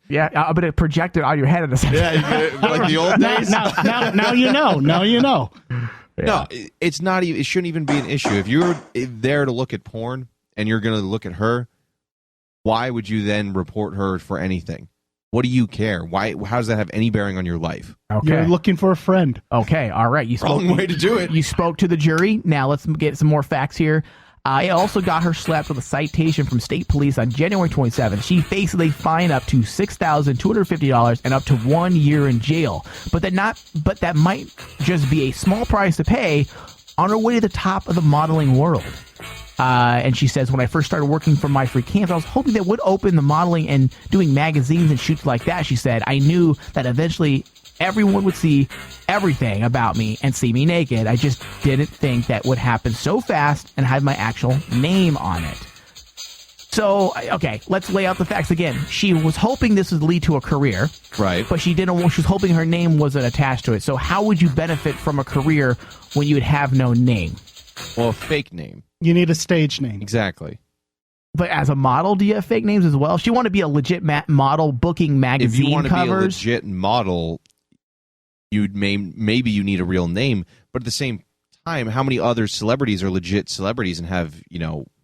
Yeah, I'm going to project it on your head in a second. Yeah, like the old days. Now you know. Now you know. Yeah. No, it's not. It shouldn't even be an issue. If you're there to look at porn and you're going to look at her, why would you then report her for anything? What do you care? Why? How does that have any bearing on your life? Okay. You're looking for a friend. Okay, all right. Wrong way to do it. You spoke to the jury. Now let's get some more facts here. It also got her slapped with a citation from state police on January 27th. She faced a fine up to $6,250 and up to 1 year in jail. But that might just be a small price to pay on her way to the top of the modeling world. And she says, when I first started working for My Free Camps, I was hoping that would open the modeling and doing magazines and shoots like that. She said, I knew that eventually everyone would see everything about me and see me naked. I just didn't think that would happen so fast and have my actual name on it. So, okay, let's lay out the facts again. She was hoping this would lead to a career. Right. But she was hoping her name wasn't attached to it. So how would you benefit from a career when you would have no name? Well, a fake name. You need a stage name. Exactly. But as a model, do you have fake names as well? If you want to be a legit model booking magazine if you want to covers, be a legit model, maybe you need a real name. But at the same time, how many other celebrities are legit celebrities and have,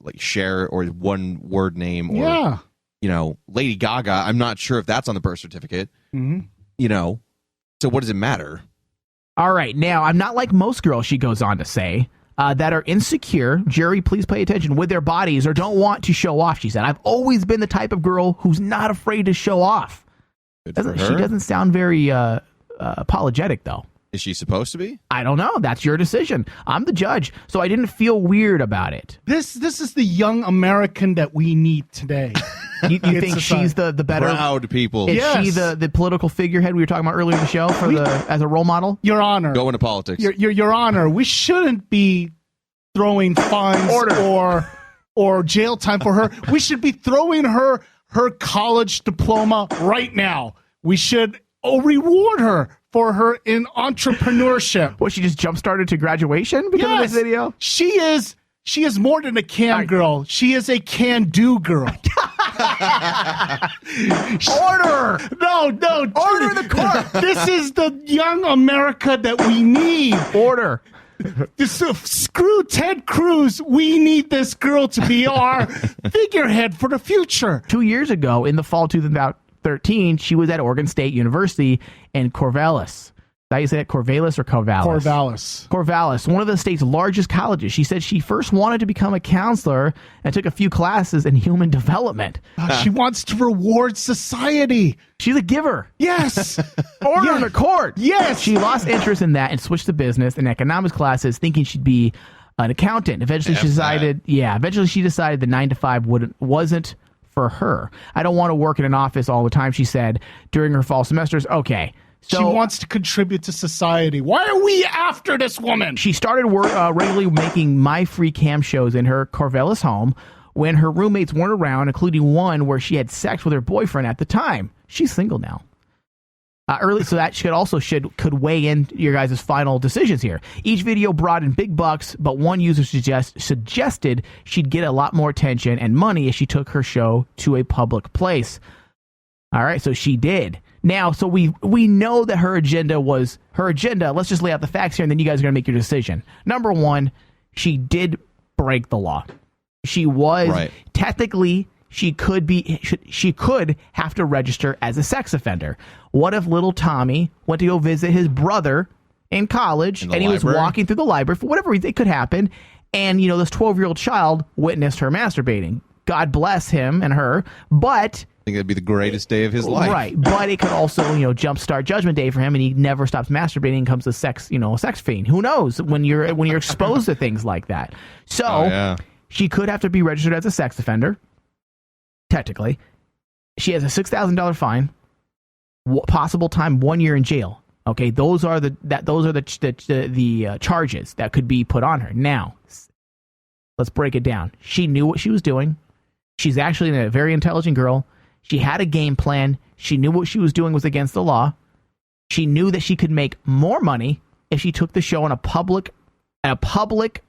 like Cher or one word name or, Lady Gaga? I'm not sure if that's on the birth certificate. Mm-hmm. So what does it matter? All right. Now, I'm not like most girls, she goes on to say, that are insecure, Jerry, please pay attention, with their bodies or don't want to show off, she said. I've always been the type of girl who's not afraid to show off. She doesn't sound very apologetic, though. Is she supposed to be? I don't know. That's your decision. I'm the judge, so I didn't feel weird about it. This is the young American that we need today. You think she's the better? Proud people. Is she the political figurehead we were talking about earlier in the show as a role model? Your Honor. Go into politics. Your Honor, we shouldn't be throwing fines or jail time for her. We should be throwing her college diploma right now. We should reward her for her in entrepreneurship. Well, she just jump-started to graduation because of this video? She is more than a girl. She is a can-do girl. Order! No. Order the court! This is the young America that we need. Order. Screw Ted Cruz. We need this girl to be our figurehead for the future. 2 years ago, in the fall 2013, she was at Oregon State University in Corvallis. How you say it? Corvallis or Corvallis? Corvallis, one of the state's largest colleges. She said she first wanted to become a counselor and took a few classes in human development. She wants to reward society. She's a giver. Yes. Order in the court. Yes. She lost interest in that and switched to business and economics classes, thinking she'd be an accountant. Eventually, she decided the 9 to 5 wasn't for her. I don't want to work in an office all the time, she said during her fall semesters. Okay. So, she wants to contribute to society. Why are we after this woman? She started regularly making My Free Cam shows in her Corvallis home when her roommates weren't around, including one where she had sex with her boyfriend at the time. She's single now. So that could weigh in your guys' final decisions here. Each video brought in big bucks, but one user suggested she'd get a lot more attention and money if she took her show to a public place. All right, so she did. Now, so we know that her agenda. Let's just lay out the facts here, and then you guys are going to make your decision. Number one, she did break the law. She was technically she could have to register as a sex offender. What if little Tommy went to go visit his brother in college, and he was walking through the library for whatever reason? It could happen, and this 12-year-old child witnessed her masturbating. God bless him and her, but I think that'd be the greatest day of his life. Right, but it could also, jumpstart Judgment Day for him, and he never stops masturbating and becomes a sex fiend. Who knows when you're exposed to things like that? So she could have to be registered as a sex offender. Technically, she has a $6,000 fine, possible time 1 year in jail. Okay, those are the charges that could be put on her. Now, let's break it down. She knew what she was doing. She's actually a very intelligent girl. She had a game plan. She knew what she was doing was against the law. She knew that she could make more money if she took the show in a public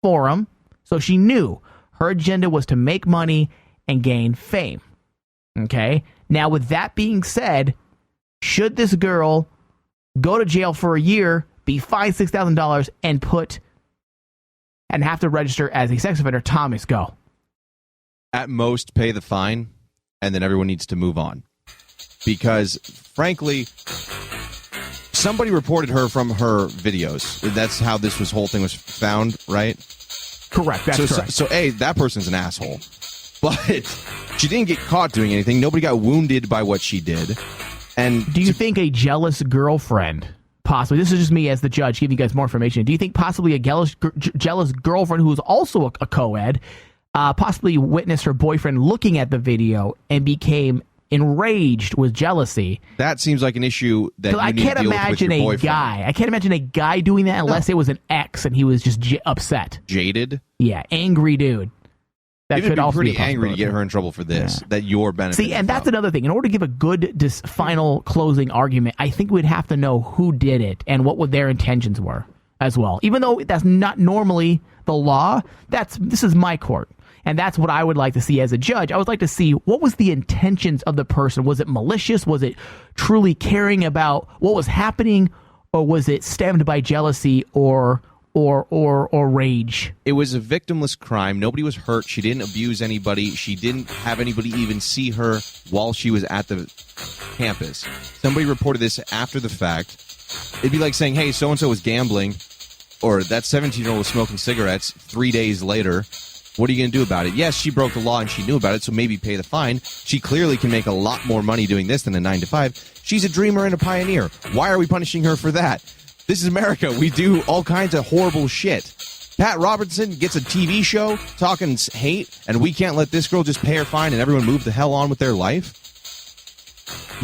forum. So she knew her agenda was to make money and gain fame. Okay? Now, with that being said, should this girl go to jail for a year, be fined $6,000, and have to register as a sex offender? Thomas, go. At most, pay the fine, and then everyone needs to move on. Because, frankly, somebody reported her from her videos. That's how this whole thing was found, right? Correct. That's correct. So, A, that person's an asshole. But she didn't get caught doing anything. Nobody got wounded by what she did. And do you think a jealous girlfriend, possibly, this is just me as the judge giving you guys more information, do you think possibly a jealous girlfriend who is also a co-ed possibly witnessed her boyfriend looking at the video and became enraged with jealousy? That seems like an issue that you need to deal with your boyfriend. I can't imagine a guy doing that unless it was an ex and he was just upset. Jaded? Yeah, angry dude. That could also be pretty angry to get her in trouble for this, that you're benefiting. See, and that's another thing. In order to give a good final closing argument, I think we'd have to know who did it and what their intentions were as well. Even though that's not normally the law, this is my court. And that's what I would like to see as a judge. I would like to see what was the intentions of the person. Was it malicious? Was it truly caring about what was happening? Or was it stemmed by jealousy or rage? It was a victimless crime. Nobody was hurt. She didn't abuse anybody. She didn't have anybody even see her while she was at the campus. Somebody reported this after the fact. It'd be like saying, hey, so-and-so was gambling, or that 17-year-old was smoking cigarettes 3 days later. What are you going to do about it? Yes, she broke the law and she knew about it, so maybe pay the fine. She clearly can make a lot more money doing this than a 9-to-5. She's a dreamer and a pioneer. Why are we punishing her for that? This is America. We do all kinds of horrible shit. Pat Robertson gets a TV show talking hate, and we can't let this girl just pay her fine and everyone move the hell on with their life?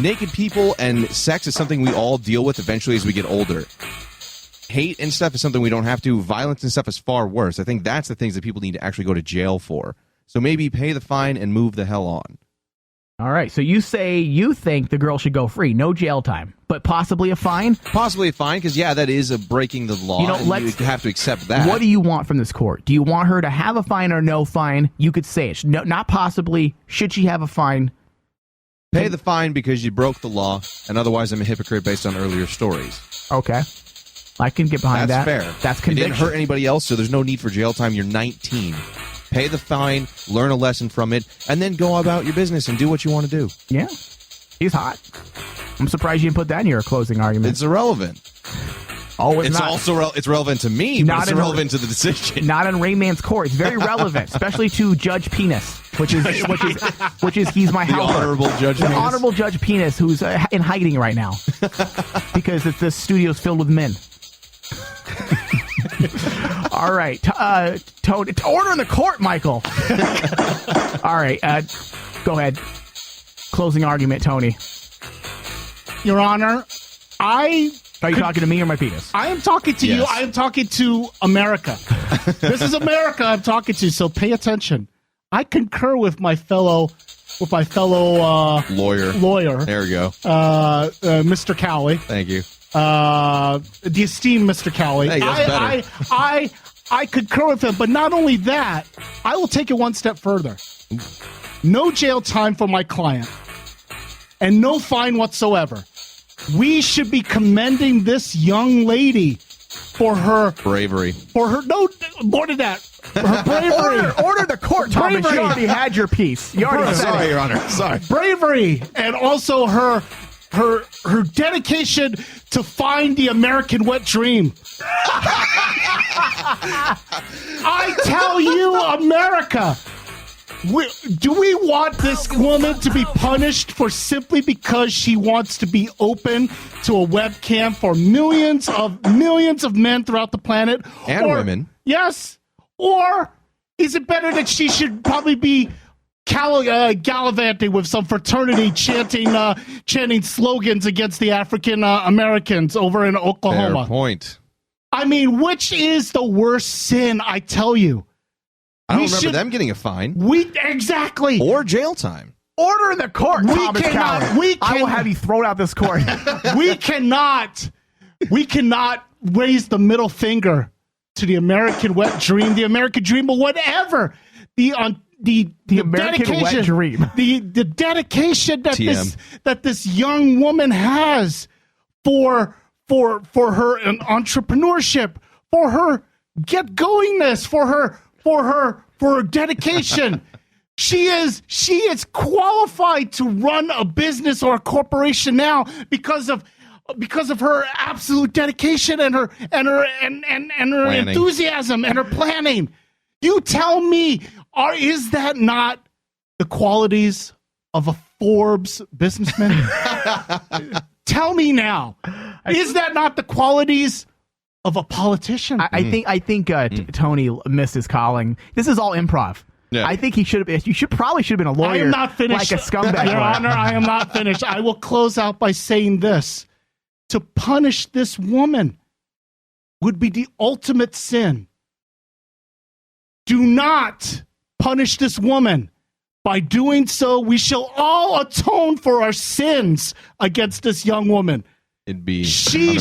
Naked people and sex is something we all deal with eventually as we get older. Hate and stuff is something we don't have to. Violence and stuff is far worse. I think that's the things that people need to actually go to jail for. So maybe pay the fine and move the hell on. All right, so you say you think the girl should go free, no jail time, but possibly a fine? Possibly a fine, because, yeah, that is a breaking the law. You have to accept that. What do you want from this court? Do you want her to have a fine or no fine? You could say it. No, not possibly. Should she have a fine? Pay the fine because you broke the law, and otherwise I'm a hypocrite based on earlier stories. Okay. I can get behind that. That's fair. That's conviction. You didn't hurt anybody else, so there's no need for jail time. You're 19. Pay the fine, learn a lesson from it, and then go about your business and do what you want to do. Yeah. He's hot. I'm surprised you didn't put that in your closing argument. It's irrelevant. Oh, it's not. Also it's relevant to me, but it's irrelevant to the decision. Not in Rain Man's court. It's very relevant, especially to Judge Penis, which is he's my helper. The Honorable Judge Penis. Honorable Judge Penis, who's in hiding right now because the studio's filled with men. All right, Tony, order in the court, Michael. All right, go ahead. Closing argument, Tony. Your Honor, are you talking to me or my penis? I am talking to you. I am talking to America. This is America I'm talking to, so pay attention. I concur with my fellow lawyer. There we go. Mr. Cowley. Thank you. The esteemed Mr. Cowley. Hey, I concur with him, but not only that, I will take it one step further. No jail time for my client. and no fine whatsoever. We should be commending this young lady for her bravery. For her, no, more than that. Her bravery. Order the court, Thomas. You already had your piece. You already said Sorry, it. Your Honor. Sorry. Bravery, and also her dedication to find the American wet dream. I tell you, America, do we want this woman to be punished for simply because she wants to be open to a webcam for millions of men throughout the planet? And women. Yes. Or is it better that she should probably be gallivanting with some fraternity chanting slogans against the African Americans over in Oklahoma? Fair point. I mean, which is the worst sin, I tell you? I don't remember them getting a fine. Exactly. Or jail time. Order in the court, Thomas Coward. I will have you thrown out this court. We cannot raise the middle finger to the American wet dream, the American dream, or whatever. The American wet dream. The dedication that this young woman has for her entrepreneurship, for her get-goingness, for her dedication. She is qualified to run a business or a corporation now because of her absolute dedication and her enthusiasm and her planning. You tell me, is that not the qualities of a Forbes businessman? Tell me now, is that not the qualities of a politician? I think Tony missed his calling. This is all improv. Yeah. I think he should have. You probably should have been a lawyer. I am not finished. Like a scumbag. Your Honor, I am not finished. I will close out by saying this: to punish this woman would be the ultimate sin. Do not punish this woman. By doing so, we shall all atone for our sins against this young woman. It'd be she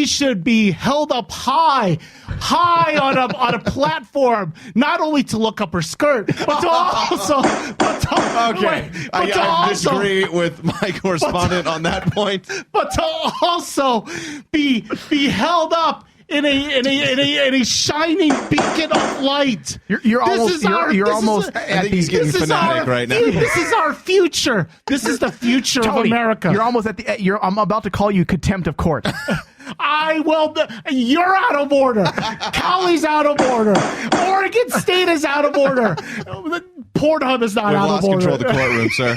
should be held up high on a platform, not only to look up her skirt, but to also. I disagree with my correspondent on that point. But to also be held up in a shining beacon of light. You're almost I think he's getting fanatic right now. This is our future. This is the future Tony, of America. You're almost at the. I'm about to call you contempt of court. You're out of order. Cowley's out of order. Oregon State is out of order. Pornhub is not out of order. We've lost control of the courtroom, sir.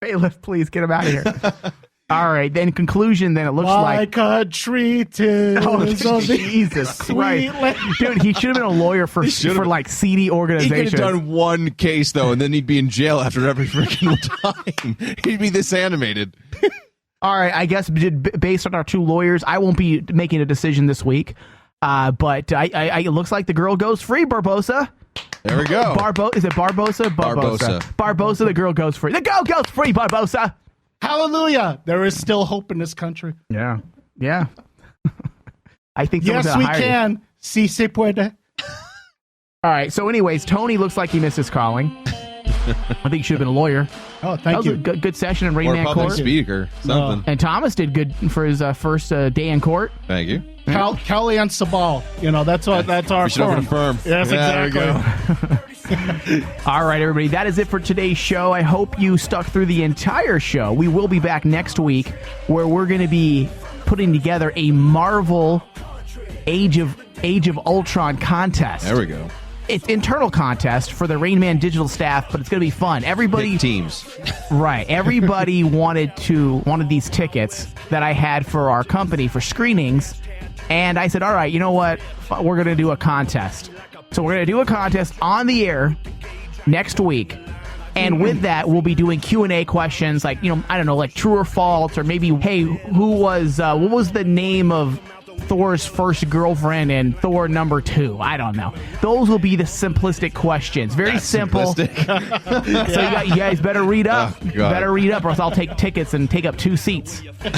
Bailiff, please get him out of here. All right, then conclusion, then it looks like... My country too. Oh, Jesus Christ. Dude, he should have been a lawyer for like seedy organizations. He could have done one case, though, and then he'd be in jail after every freaking time. He'd be this animated. All right, I guess based on our two lawyers, I won't be making a decision this week. But it looks like the girl goes free, Barbosa. There we go. Is it Barbosa? Barbosa, the girl goes free. The girl goes free, Barbosa. Hallelujah. There is still hope in this country. Yeah. I think yes, we can. Si se puede. All right, so anyways, Tony looks like he missed his calling. I think he should have been a lawyer. Oh, thank you. That was a good session in Rain or Man public Court. Speaker, something. And Thomas did good for his first day in court. Thank you. Kelly and Sabal. That's our we should open a firm. Yes, exactly. There we go. All right, everybody. That is it for today's show. I hope you stuck through the entire show. We will be back next week where we're going to be putting together a Marvel Age of Ultron contest. There we go. It's internal contest for the Rain Man digital staff, but it's going to be fun. Everybody pick teams. Right. Everybody wanted these tickets that I had for our company for screenings. And I said, all right, you know what? We're going to do a contest. So we're going to do a contest on the air next week. And with that, we'll be doing Q&A questions like, I don't know, like true or false, or maybe, hey, what was the name of Thor's first girlfriend and Thor number 2? I don't know. Those will be the simplistic questions. Very simple. So you guys better read up. Better read up, or else I'll take tickets and take up 2 seats. All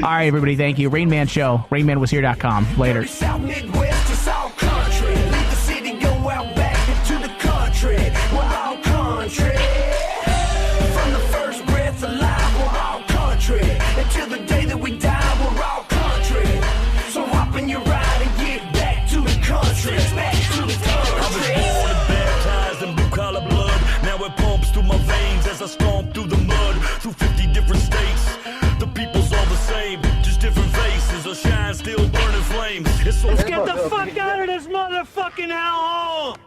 right, everybody. Thank you. Rain Man Show. RainManWasHere.com. Later. South Midwest to South Country. Leave the city, go out back into the country. We're all country. From the motherfucking hell home!